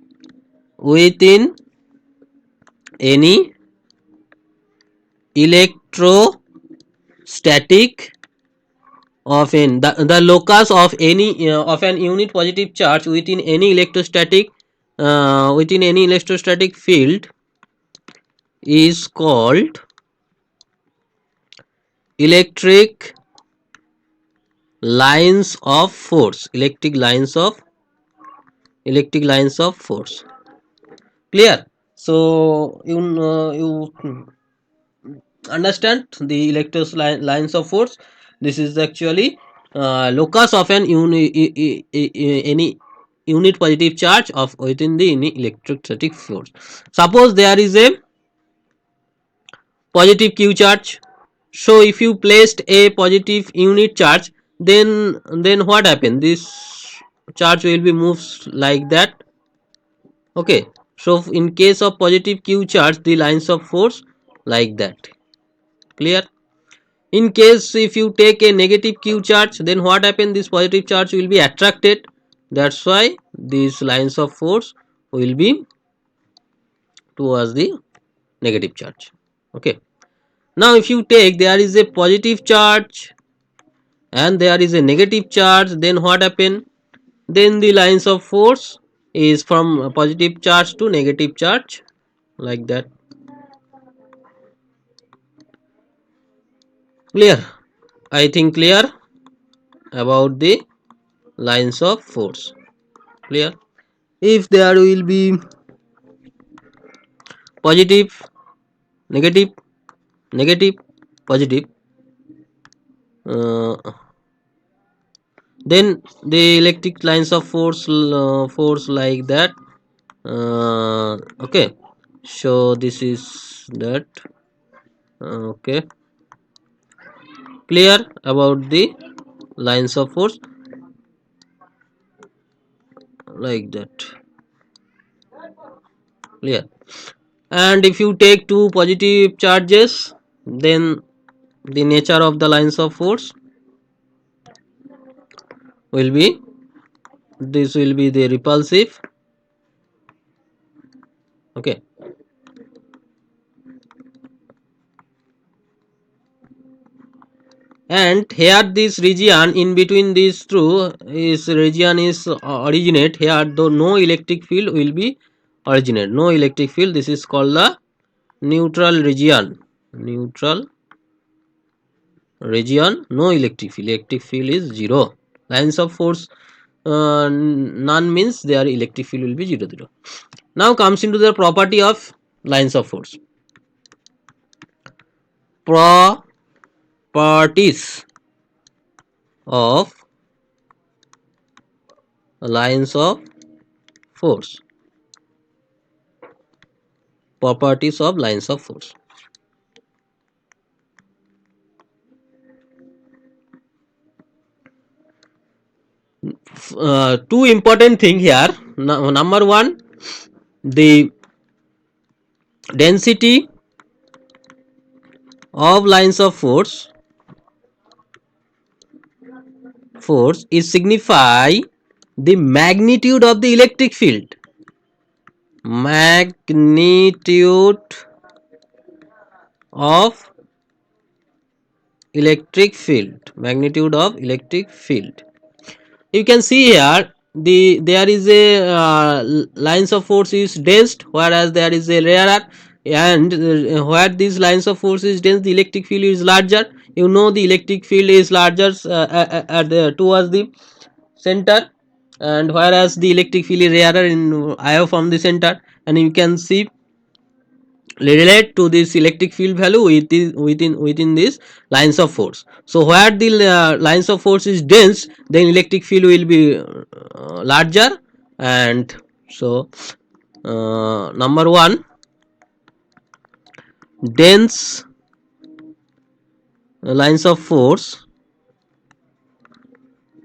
any electrostatic of the locus of any of an unit positive charge within any electrostatic field is called electric lines of force. Electric lines of force. Clear? So you understand the electric lines of force. This is actually locus of an any unit positive charge of within the electrostatic force. Suppose there is a positive q charge. So if you placed a positive unit charge, then what happened? This charge will be moves like that. Okay, so in case of positive q charge, the lines of force like that. Clear? In case if you take a negative q charge, then what happens? This positive charge will be attracted. That's why these lines of force will be towards the negative charge. Okay, now if you take there is a positive charge and there is a negative charge, then what happen? Then the lines of force is from positive charge to negative charge, like that. Clear? I think clear about the lines of force. Clear? If there will be positive, negative, negative, positive, uh, then the electric lines of force like that. Okay, so this is that. Okay, clear about the lines of force, like that, clear. And if you take two positive charges, then the nature of the lines of force will be, this will be the repulsive. Okay, and here this region in between these two is region is originate here, though no electric field will be originate, no electric field, this is called the neutral region. Neutral region, no electric field, electric field is zero. Lines of force none means their electric field will be 0 0. Now comes into the property of lines of force. Properties of lines of force. Properties of lines of force. Two important thing here. Number one, the density of lines of force is signify the magnitude of the electric field. Magnitude of electric field. Magnitude of electric field. You can see here there is a lines of force is dense, whereas there is a rarer, and where these lines of force is dense, the electric field is larger. You know the electric field is larger towards the center, and whereas the electric field is rarer in IO from the center, and you can see relate to this electric field value within these lines of force. So where the lines of force is dense, then electric field will be larger. And so number one, dense lines of force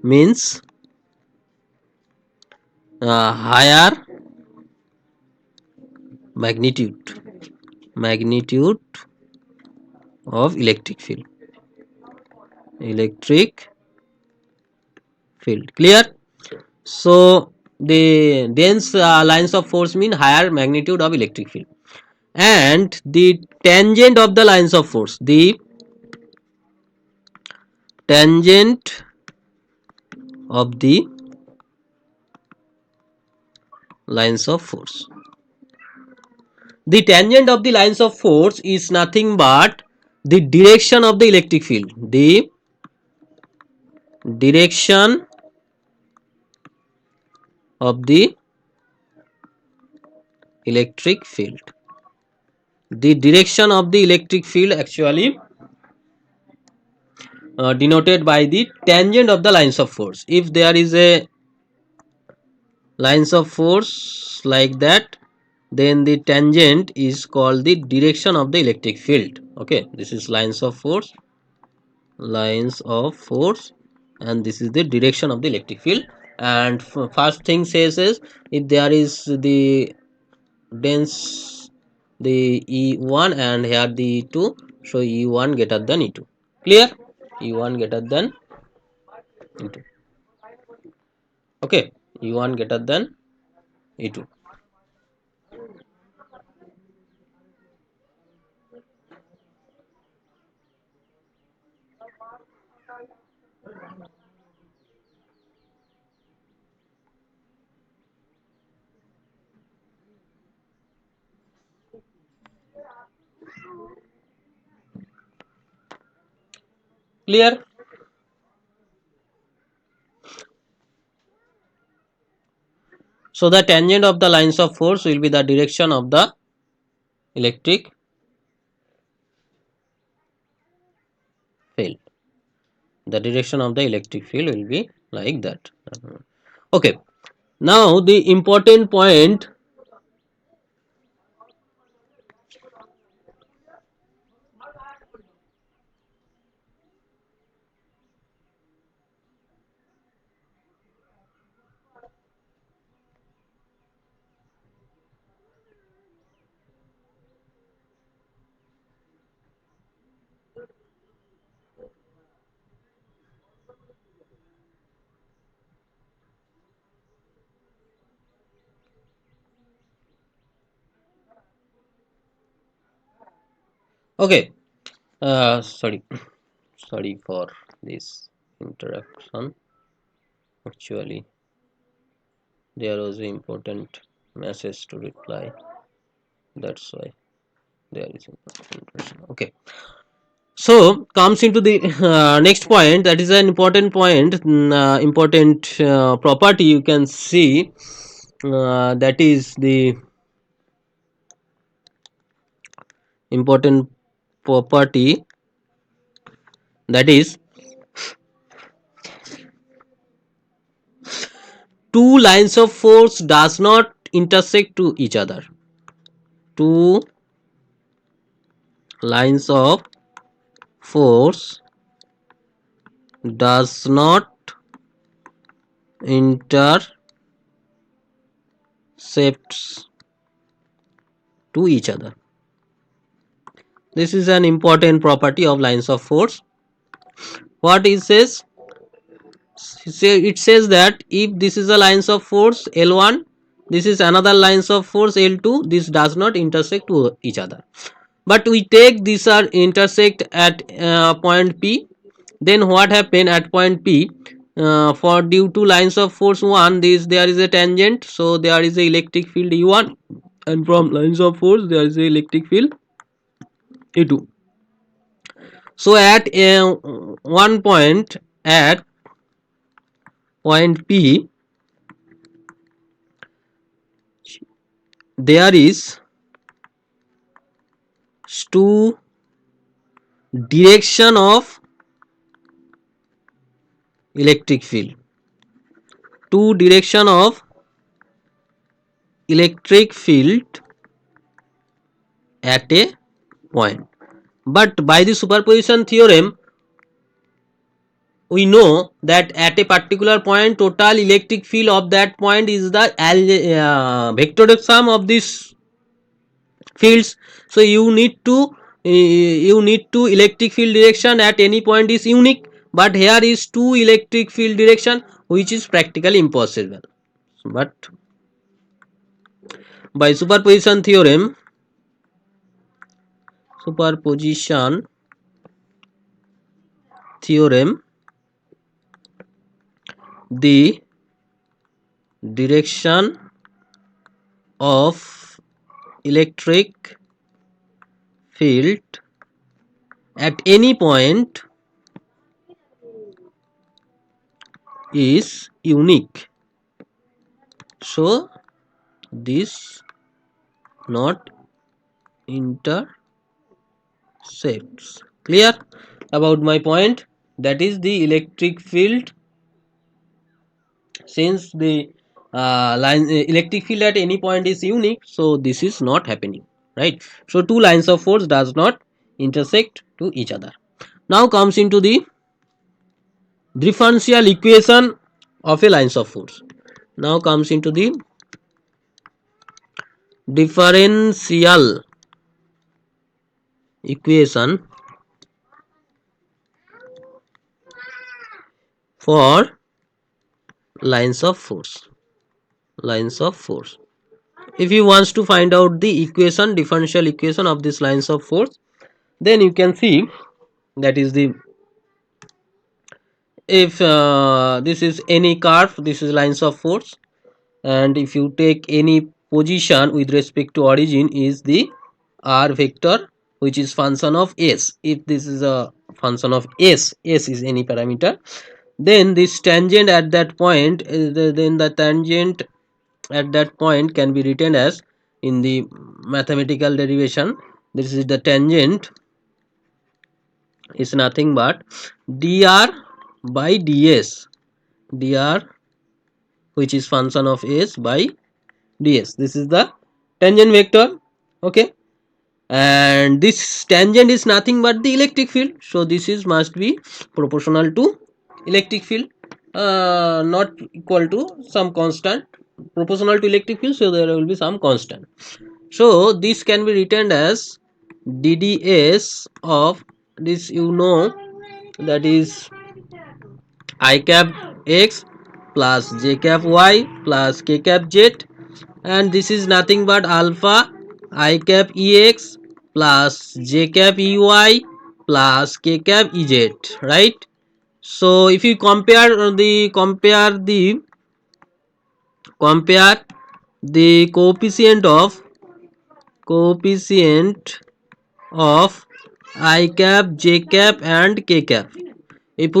means higher magnitude of electric field, clear. So the dense lines of force mean higher magnitude of electric field, and the tangent of the lines of force, the tangent of the lines of force, the tangent of the lines of force is nothing but the direction of the electric field, the direction of the electric field, the direction of the electric field actually denoted by the tangent of the lines of force. If there is a lines of force like that, then the tangent is called the direction of the electric field. Okay, this is lines of force, and this is the direction of the electric field. And first thing says is, if there is the dense, the E1, and here the E2, so E1 greater than E2, clear. E1 greater than E2. Okay, E1 greater than E2. Clear. So the tangent of the lines of force will be the direction of the electric field. The direction of the electric field will be like that. Okay. Now the important point, Okay. Sorry, sorry for this interruption. Actually, there was an important message to reply. That's why there is important interruption. Okay. So comes into the next point. That is an important point, important property. You can see that is the important property. That is, two lines of force does not intersect to each other. Two lines of force does not intersects to each other. This is an important property of lines of force. What it says? It says that if this is a lines of force L1, this is another lines of force L2, this does not intersect to each other. But we take these are intersect at point P. Then what happen at point P? For due to lines of force 1, this there is a tangent, so there is a electric field E1, and from lines of force there is a electric field E2. So at one point, at point P, there is two direction of electric field, two direction of electric field at a point. But by the superposition theorem, we know that at a particular point, total electric field of that point is the vectorial sum of these fields. So you need to electric field direction at any point is unique, but here is two electric field direction, which is practically impossible. But by superposition theorem, the direction of electric field at any point is unique. So this not intersects. Clear about my point? That is the electric field, since the electric field at any point is unique, so this is not happening, right? So two lines of force does not intersect to each other. Now comes into the differential equation of a lines of force. Now comes into the differential equation for lines of force. Lines of force. If you wants to find out the equation, differential equation of these lines of force, then you can see that is the, if this is any curve, this is lines of force, and if you take any position with respect to origin is the r vector, which is function of s. If this is a function of s is any parameter, then this tangent at that point then the tangent at that point can be written as, in the mathematical derivation, this is the tangent is nothing but dr by ds, dr, which is function of s by ds. This is the tangent vector. Okay, and this tangent is nothing but the electric field, so this is must be proportional to electric field, not equal to some constant, proportional to electric field, so there will be some constant. So this can be written as dds of this, that is I cap x plus j cap y plus k cap z, and this is nothing but alpha I cap ex plus j cap ey plus k cap ez, right? So if you compare the coefficient of I cap, J cap, and K cap. If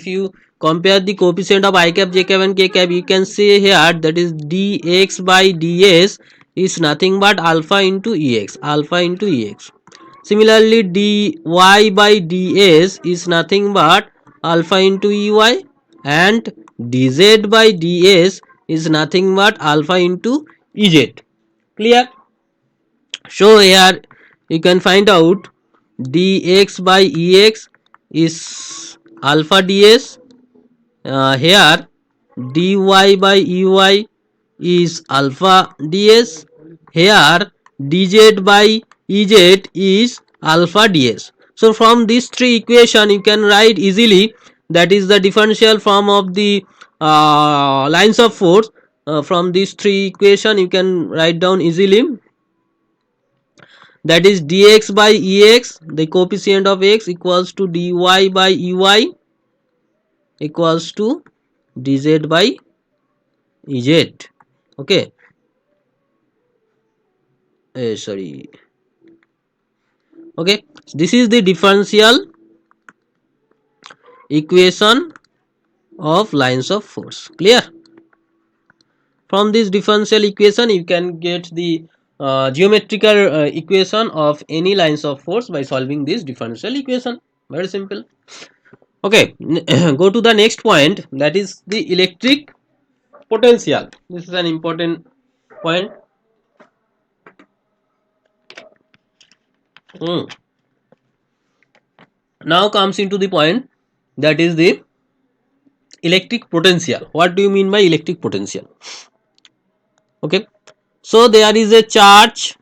you compare the coefficient of I cap, J cap, and K cap, you can see here that is dx by ds is nothing but alpha into ex, alpha into ex. Similarly, dy by ds is nothing but alpha into ey, and dz by ds is nothing but alpha into ez. Clear? So here you can find out dx by ex is alpha ds. Here dy by ey is alpha ds. Here dz by ez is alpha ds. So from these three equation you can write easily, that is the differential form of the lines of force. From these three equation you can write down easily, that is dx by ex, the coefficient of x equals to dy by ey equals to dz by ez. Okay, sorry. Okay, this is the differential equation of lines of force. Clear? From this differential equation you can get the geometrical equation of any lines of force by solving this differential equation. Very simple. Okay, go to the next point, that is the electric potential. This is an important point. Now comes into the point, that is the electric potential. What do you mean by electric potential? Okay, so there is a charge,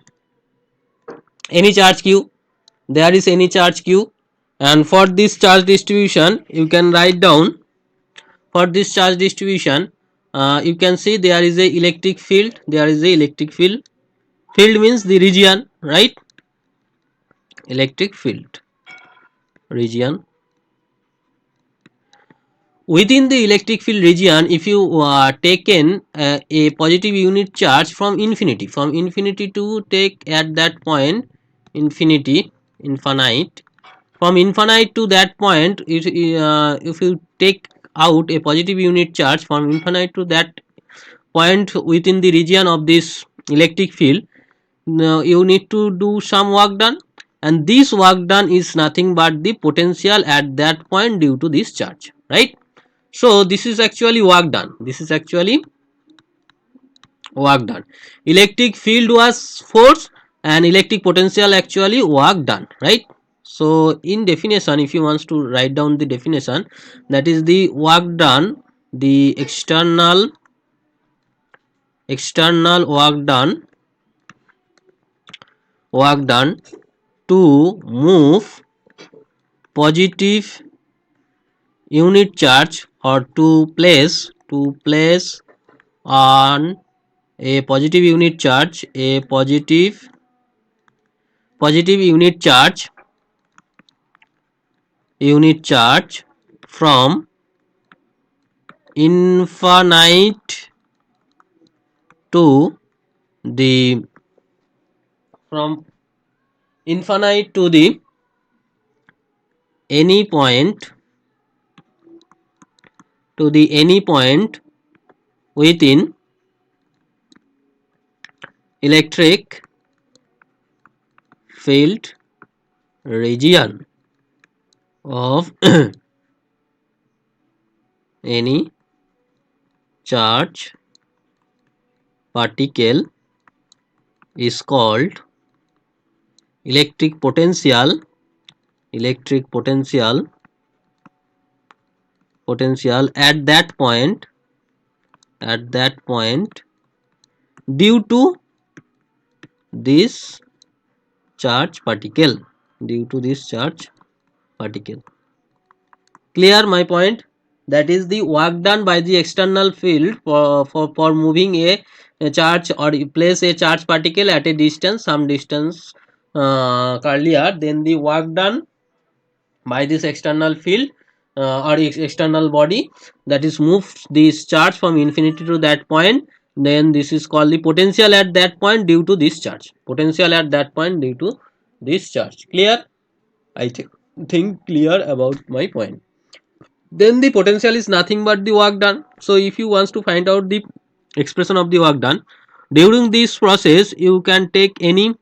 any charge q, there is any charge q, and for this charge distribution you can write down, for this charge distribution you can see there is a electric field, there is a electric field. Field means the region, right? Electric field region. Within the electric field region, if you taken a positive unit charge from infinity to take at that point infinite, from infinite to that point, if you take out a positive unit charge from infinite to that point within the region of this electric field, you need to do some work done, and this work done is nothing but the potential at that point due to this charge, right? So this is actually work done, this is actually work done. Electric field was force and electric potential actually work done, right? So in definition, if you want to write down the definition, that is the work done, the external work done to move positive unit charge, or to place on a positive unit charge, a positive unit charge from infinite to the any point within electric field region of any charge particle is called electric potential at that point due to this charge particle. Clear my point? That is the work done by the external field for moving a a charge or you place a charge particle at a distance, some distance curly r, then the work done by this external field or external body that is moves this charge from infinity to that point, then this is called the potential at that point due to this charge, potential at that point due to this charge. Clear? I think clear about my point. Then the potential is nothing but the work done. So if you want to find out the expression of the work done during this process, you can take any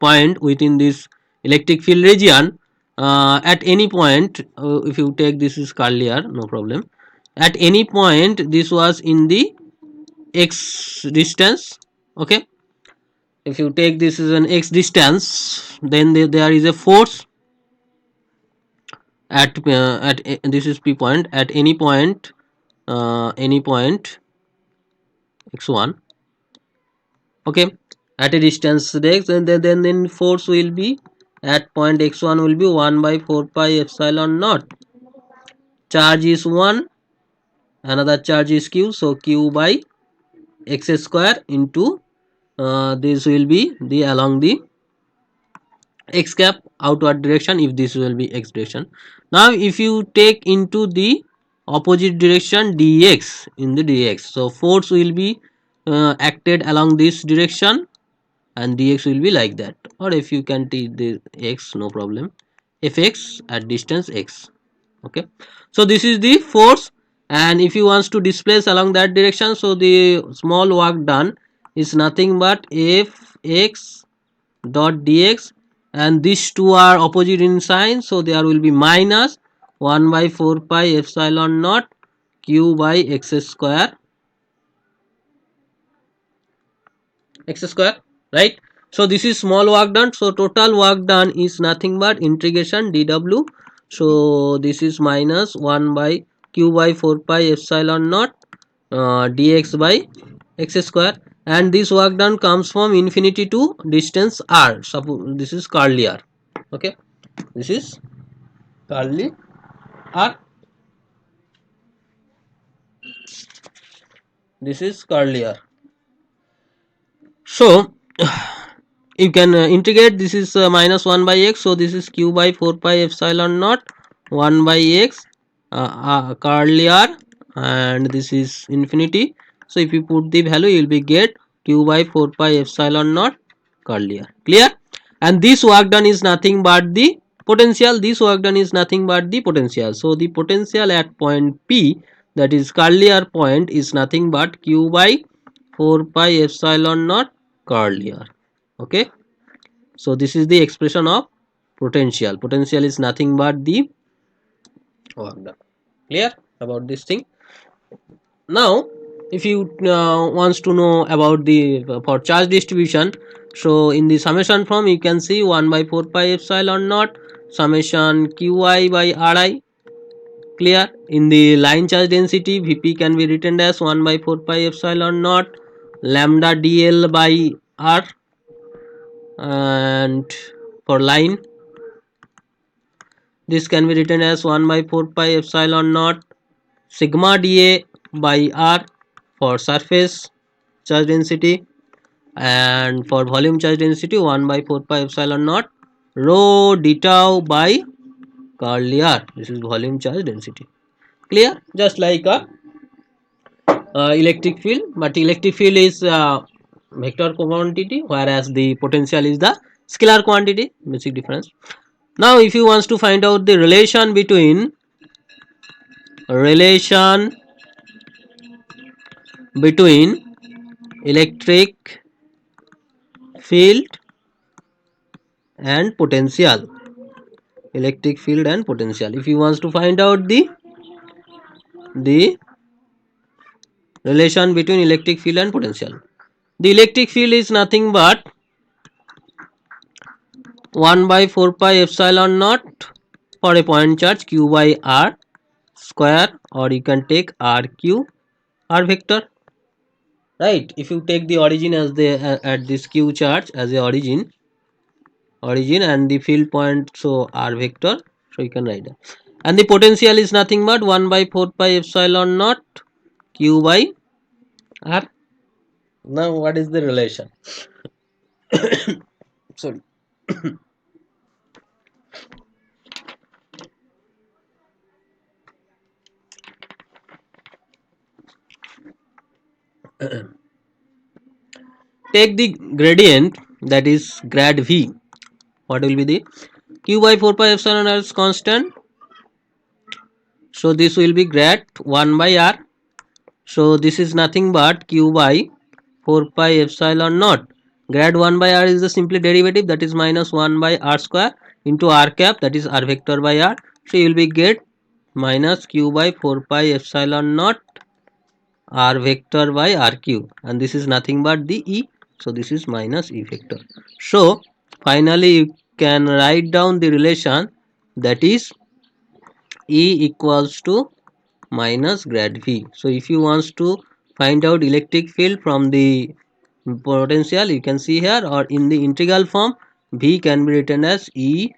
point within this electric field region. At any point, if you take this is earlier, no problem. At any point, this was in the x distance. Okay, if you take this is an x distance, then there is a force at this is p point at any point x1. Okay, at a distance x, and then force will be at point x1 will be 1 by 4 pi epsilon naught. Charge is 1, another charge is q, so q by x square into this will be the along the x cap outward direction, if this will be x direction. Now if you take into the opposite direction dx, in the dx, so force will be acted along this direction and dx will be like that, or if you can take the x, no problem, fx at distance x. Okay, so this is the force, and if you wants to displace along that direction, so the small work done is nothing but fx dot dx, and these two are opposite in sign, so there will be minus 1 by 4 pi epsilon naught q by x square, right? So this is small work done, so total work done is nothing but integration dw, so this is minus 1 by q by 4 pi epsilon naught dx by x square, and this work done comes from infinity to distance r. Suppose this is curly r. Okay, this is curly r, this is curly r. So you can integrate, this is minus 1 by x, so this is q by 4 pi epsilon naught 1 by x curly r, and this is infinity, so if you put the value you will be get q by 4 pi epsilon naught curly r. Clear? And this work done is nothing but the potential, this work done is nothing but the potential, so the potential at point p, that is curly r point, is nothing but q by 4 pi epsilon naught curly r. Okay, so this is the expression of potential. Potential is nothing but the work done. Clear about this thing? Now if you wants to know about the for charge distribution, so in the summation form you can see 1 by 4 pi epsilon naught summation qi by ri. Clear? In the line charge density, vp can be written as 1 by 4 pi epsilon naught lambda dl by r, and for line this can be written as 1 by 4 pi epsilon naught sigma dA by r for surface charge density, and for volume charge density 1 by 4 pi epsilon naught rho d tau by curly r. This is volume charge density. Clear? Just like a electric field, but electric field is vector quantity, whereas the potential is the scalar quantity. Basic difference. Now if you want to find out the relation between electric field and potential, electric field and potential, if you want to find out the relation between electric field and potential, the electric field is nothing but 1 by 4 pi epsilon naught for a point charge q by r square, or you can take rq, r vector, right? If you take the origin as the at this q charge as a origin and the field point, so r vector, so you can write that, and the potential is nothing but 1 by 4 pi epsilon naught q by r. Now what is the relation? Sorry. Take the gradient, that is grad v. What will be the q by 4 pi epsilon r is constant, so this will be grad 1 by r. So this is nothing but q by 4 pi epsilon naught. Grad 1 by r is the simply derivative, that is minus 1 by r square into r cap, that is r vector by r. So you will be get minus q by 4 pi epsilon naught r vector by r cube, and this is nothing but the e, so this is minus e vector. So finally you can write down the relation, that is e equals to minus grad v. So if you want to find out electric field from the potential, you can see here, or in the integral form, v can be written as e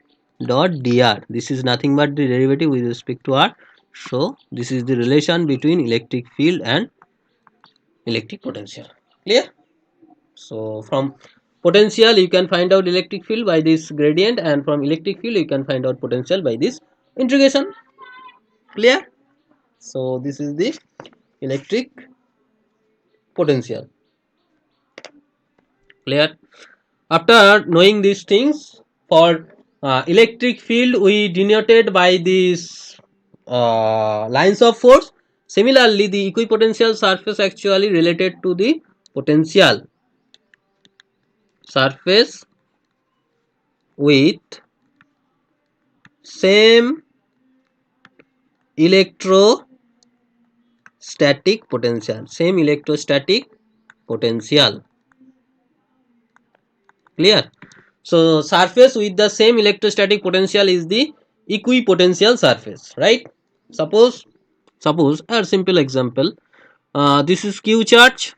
dot dr. This is nothing but the derivative with respect to r. So this is the relation between electric field and electric potential. Clear? So from potential you can find out electric field by this gradient, and from electric field you can find out potential by this integration. Clear? So this is the electric potential. Clear? After knowing these things, for electric field we denoted by these lines of force. Similarly, the equipotential surface actually related to the potential surface with same electrostatic potential. Same electrostatic potential. Clear? So surface with the same electrostatic potential is the equipotential surface, right? Suppose a simple example. This is q charge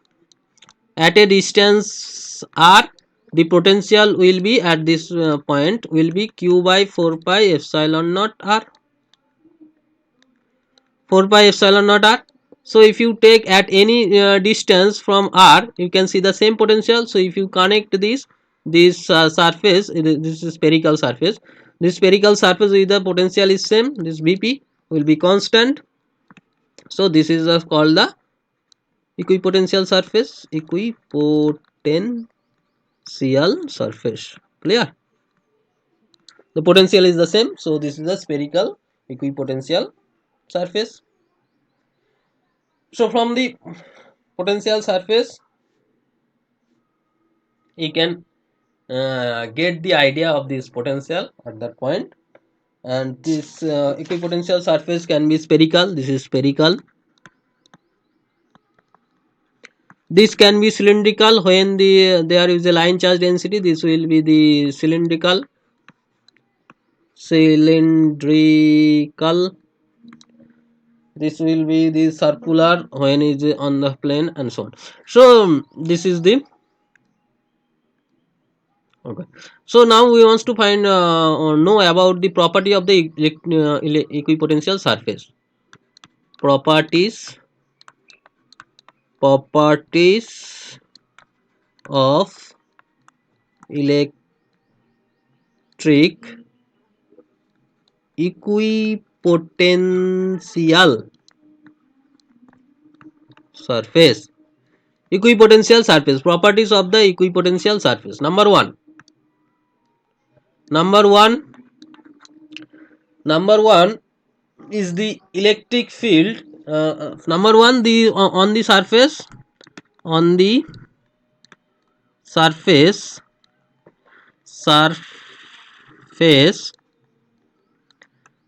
at a distance r. The potential will be at this point will be q by 4 pi epsilon naught r. 4 pi epsilon naught r. So if you take at any distance from r, you can see the same potential. So if you connect this surface, this is spherical surface, this spherical surface with the potential is same, this bp will be constant. So this is called the equipotential surface. Equipotential surface. Clear? The potential is the same, so this is the spherical equipotential surface. So from the potential surface you can get the idea of this potential at that point. And this equipotential surface can be spherical, this is spherical. This can be cylindrical when there is a line charge density, this will be the cylindrical. This will be the circular when is on the plane, and so on. So this is the okay. So now we want to find or know about the property of the equipotential surface. Properties of electric equipotential surface. Equipotential surface. Properties of the equipotential surface. Number one is the electric field. Number one, the on the surface, on the surface surface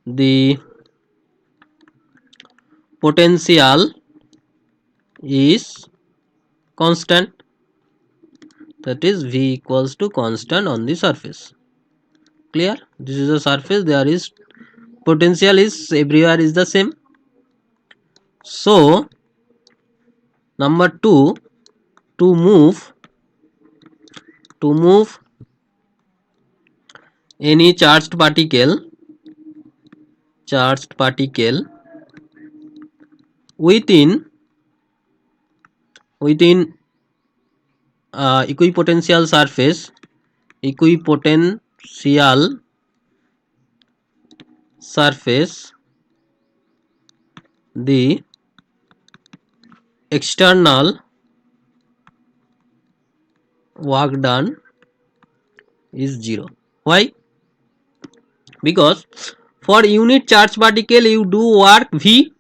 the potential is constant, that is v equals to constant on the surface. Clear? This is a surface, there is potential is everywhere is the same. So number two, to move any charged particle within equipotential surface, the external work done is 0. Why? Because for unit charge particle you do work V.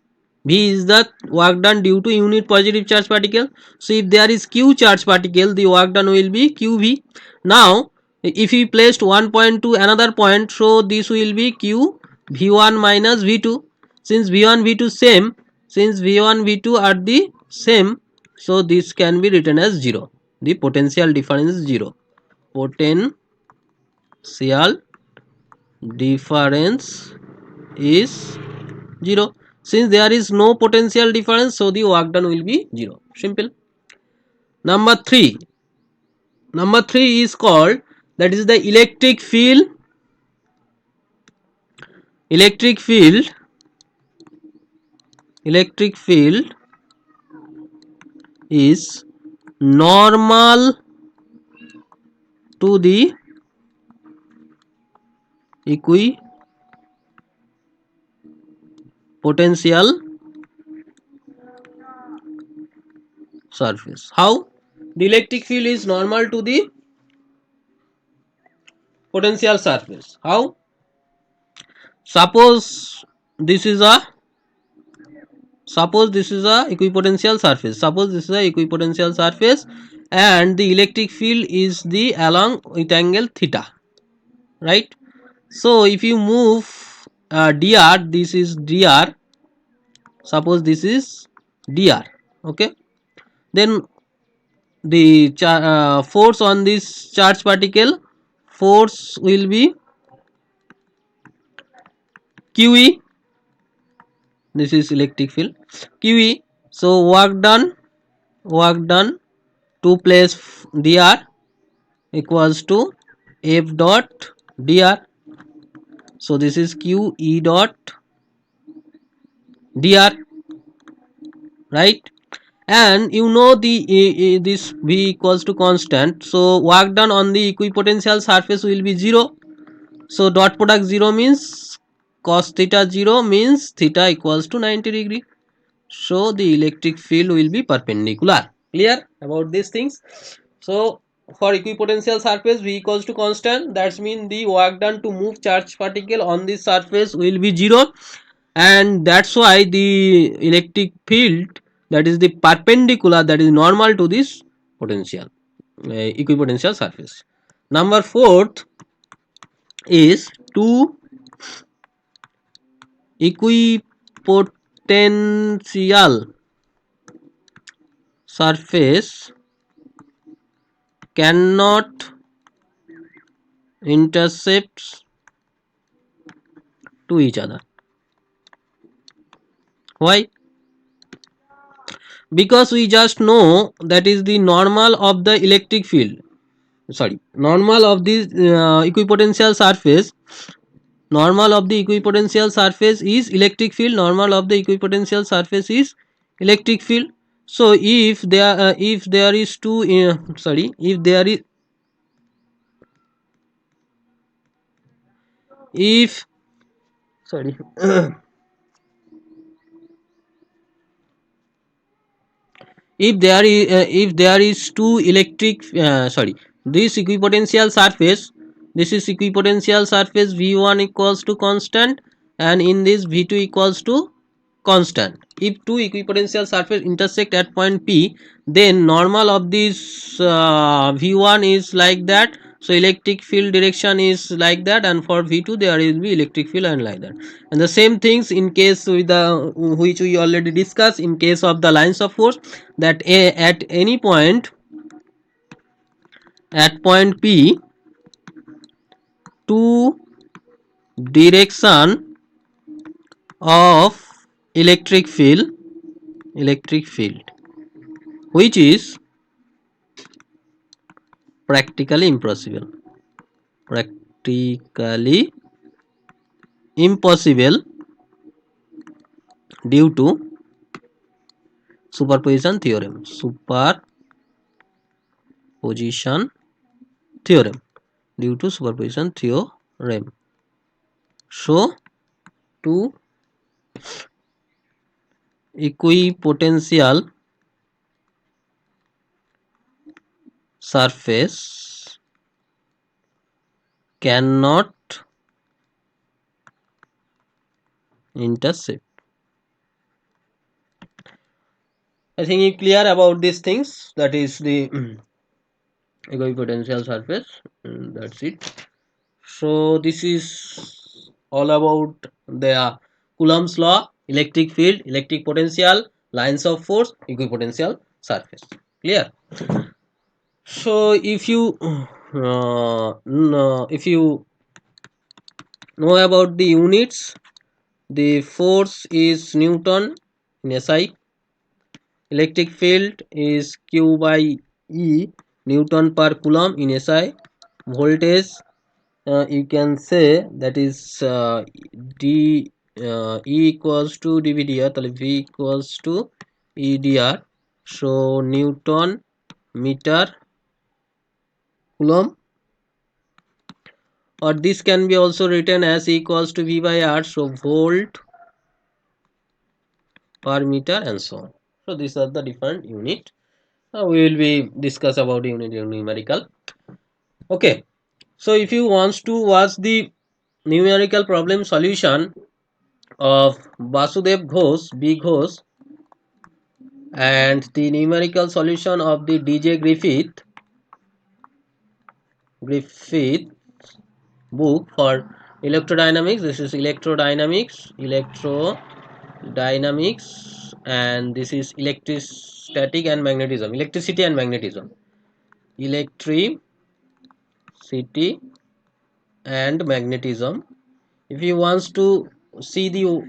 V is the work done due to unit positive charge particle. So if there is Q charge particle, the work done will be QV. Now if we placed one point to another point, so this will be Q V1 minus V2. Since V1 V2 same, since V1 V2 are the same, so this can be written as 0. The potential difference is 0. Potential difference is 0. Since there is no potential difference, so the work done will be 0. Simple. Number 3 is called, that is the electric field. Electric field is normal to the equipotential surface. How? The electric field is normal to the potential surface. How? Suppose this is a equipotential surface, and the electric field is the along with angle theta, right? So if you move dr, this is dr, suppose this is dr, okay, then the force on this charge particle, force will be QE. This is electric field QE. So work done to place dr equals to F dot dr. So this is QE dot dr, right? And you know the this V equals to constant, so work done on the equipotential surface will be 0. So dot product 0 means cos theta 0 means theta equals to 90 degree. So the electric field will be perpendicular. Clear about these things? So for equipotential surface V equals to constant, that means the work done to move charge particle on this surface will be 0, and that's why the electric field, that is the perpendicular, that is normal to this potential equipotential surface. Number 4 is two equipotential surface cannot intercept to each other. Why? Because we just know that is the normal of the electric field, sorry, normal of the equipotential surface. Normal of the equipotential surface is electric field. Normal of the equipotential surface is electric field. So if there is two if there is, if sorry if there is two electric this equipotential surface, this is equipotential surface V1 equals to constant, and in this V2 equals to constant. If two equipotential surface intersect at point P, then normal of this V1 is like that, so electric field direction is like that, and for V2 there will be electric field and like that. And the same things in case with the which we already discussed in case of the lines of force, that at any point at point P, two direction of electric field which is practically impossible due to superposition theorem. superposition theorem. Due to superposition theorem. So two equipotential surface cannot intersect. I think you clear about these things. That is the equipotential surface. That's it. So this is all about the Coulomb's law, electric field, electric potential, lines of force, equipotential surface. Clear? So if you know about the units, the force is Newton in SI, electric field is Q by E Newton per Coulomb in SI, voltage you can say that is d E equals to dVdr, তাহলে V equals to EdR. So Newton meter Coulomb, or this can be also written as E equals to V by R. So volt per meter and so on. So these are the different unit. We will be discuss about unit numerical. Okay. So if you wants to watch the numerical problem solution of Vasudev Ghosh, B Ghosh, and the numerical solution of the DJ Griffith book for electrodynamics. This is electrodynamics, and this is electricity and magnetism. Electricity and magnetism. If you wants to see the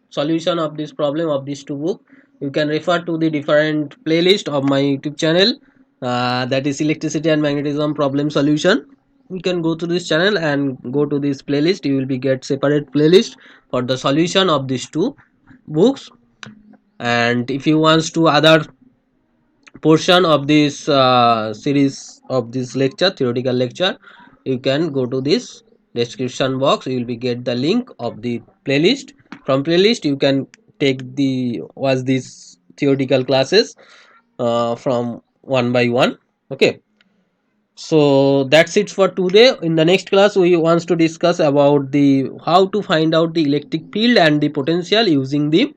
solution of this problem of these two books, you can refer to the different playlist of my YouTube channel, that is electricity and magnetism problem solution. You can go to this channel and go to this playlist. You will be get separate playlist for the solution of these two books. And if you wants to other portion of this series of this lecture, theoretical lecture, you can go to this description box. You will be get the link of the playlist. From playlist you can take the watch these theoretical classes from one by one. Okay, so that's it for today. In the next class we wants to discuss about the how to find out the electric field and the potential using the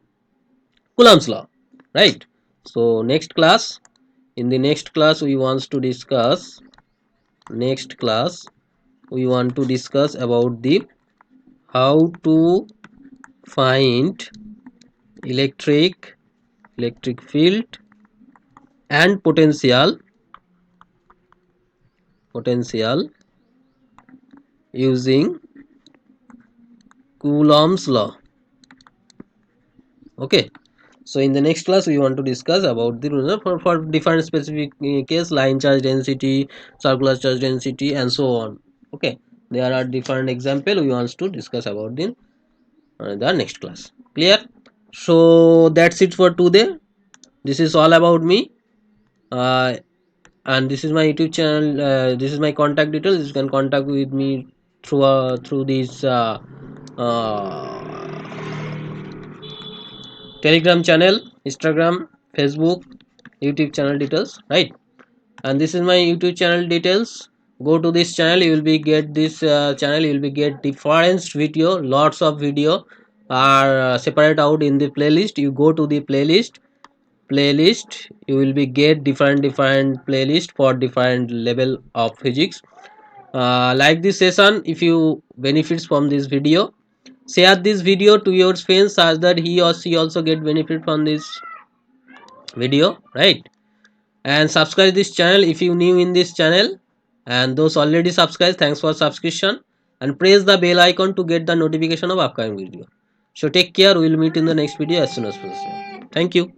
Coulomb's law, right? So next class, in the next class we wants to discuss about the how to find electric field and potential using Coulomb's law. Okay, so in the next class we want to discuss about the for different specific case, line charge density, circular charge density, and so on. Okay, there are different example we want to discuss about in the next class. Clear? So that's it for today. This is all about me, uh, and this is my YouTube channel. This is my contact details. You can contact with me through these Telegram channel, Instagram, Facebook, YouTube channel details, right? And this is my YouTube channel details. Go to this channel, you will be get this channel, you will be get different video, lots of video are separate out in the playlist. You go to the playlist, you will be get different playlist for different level of physics. Like this session, if you benefits from this video, share this video to your friends such that he or she also get benefit from this video, right? And subscribe this channel if you new in this channel, and those already subscribed, thanks for subscription, and press the bell icon to get the notification of upcoming video. So take care, we will meet in the next video as soon as possible. Thank you.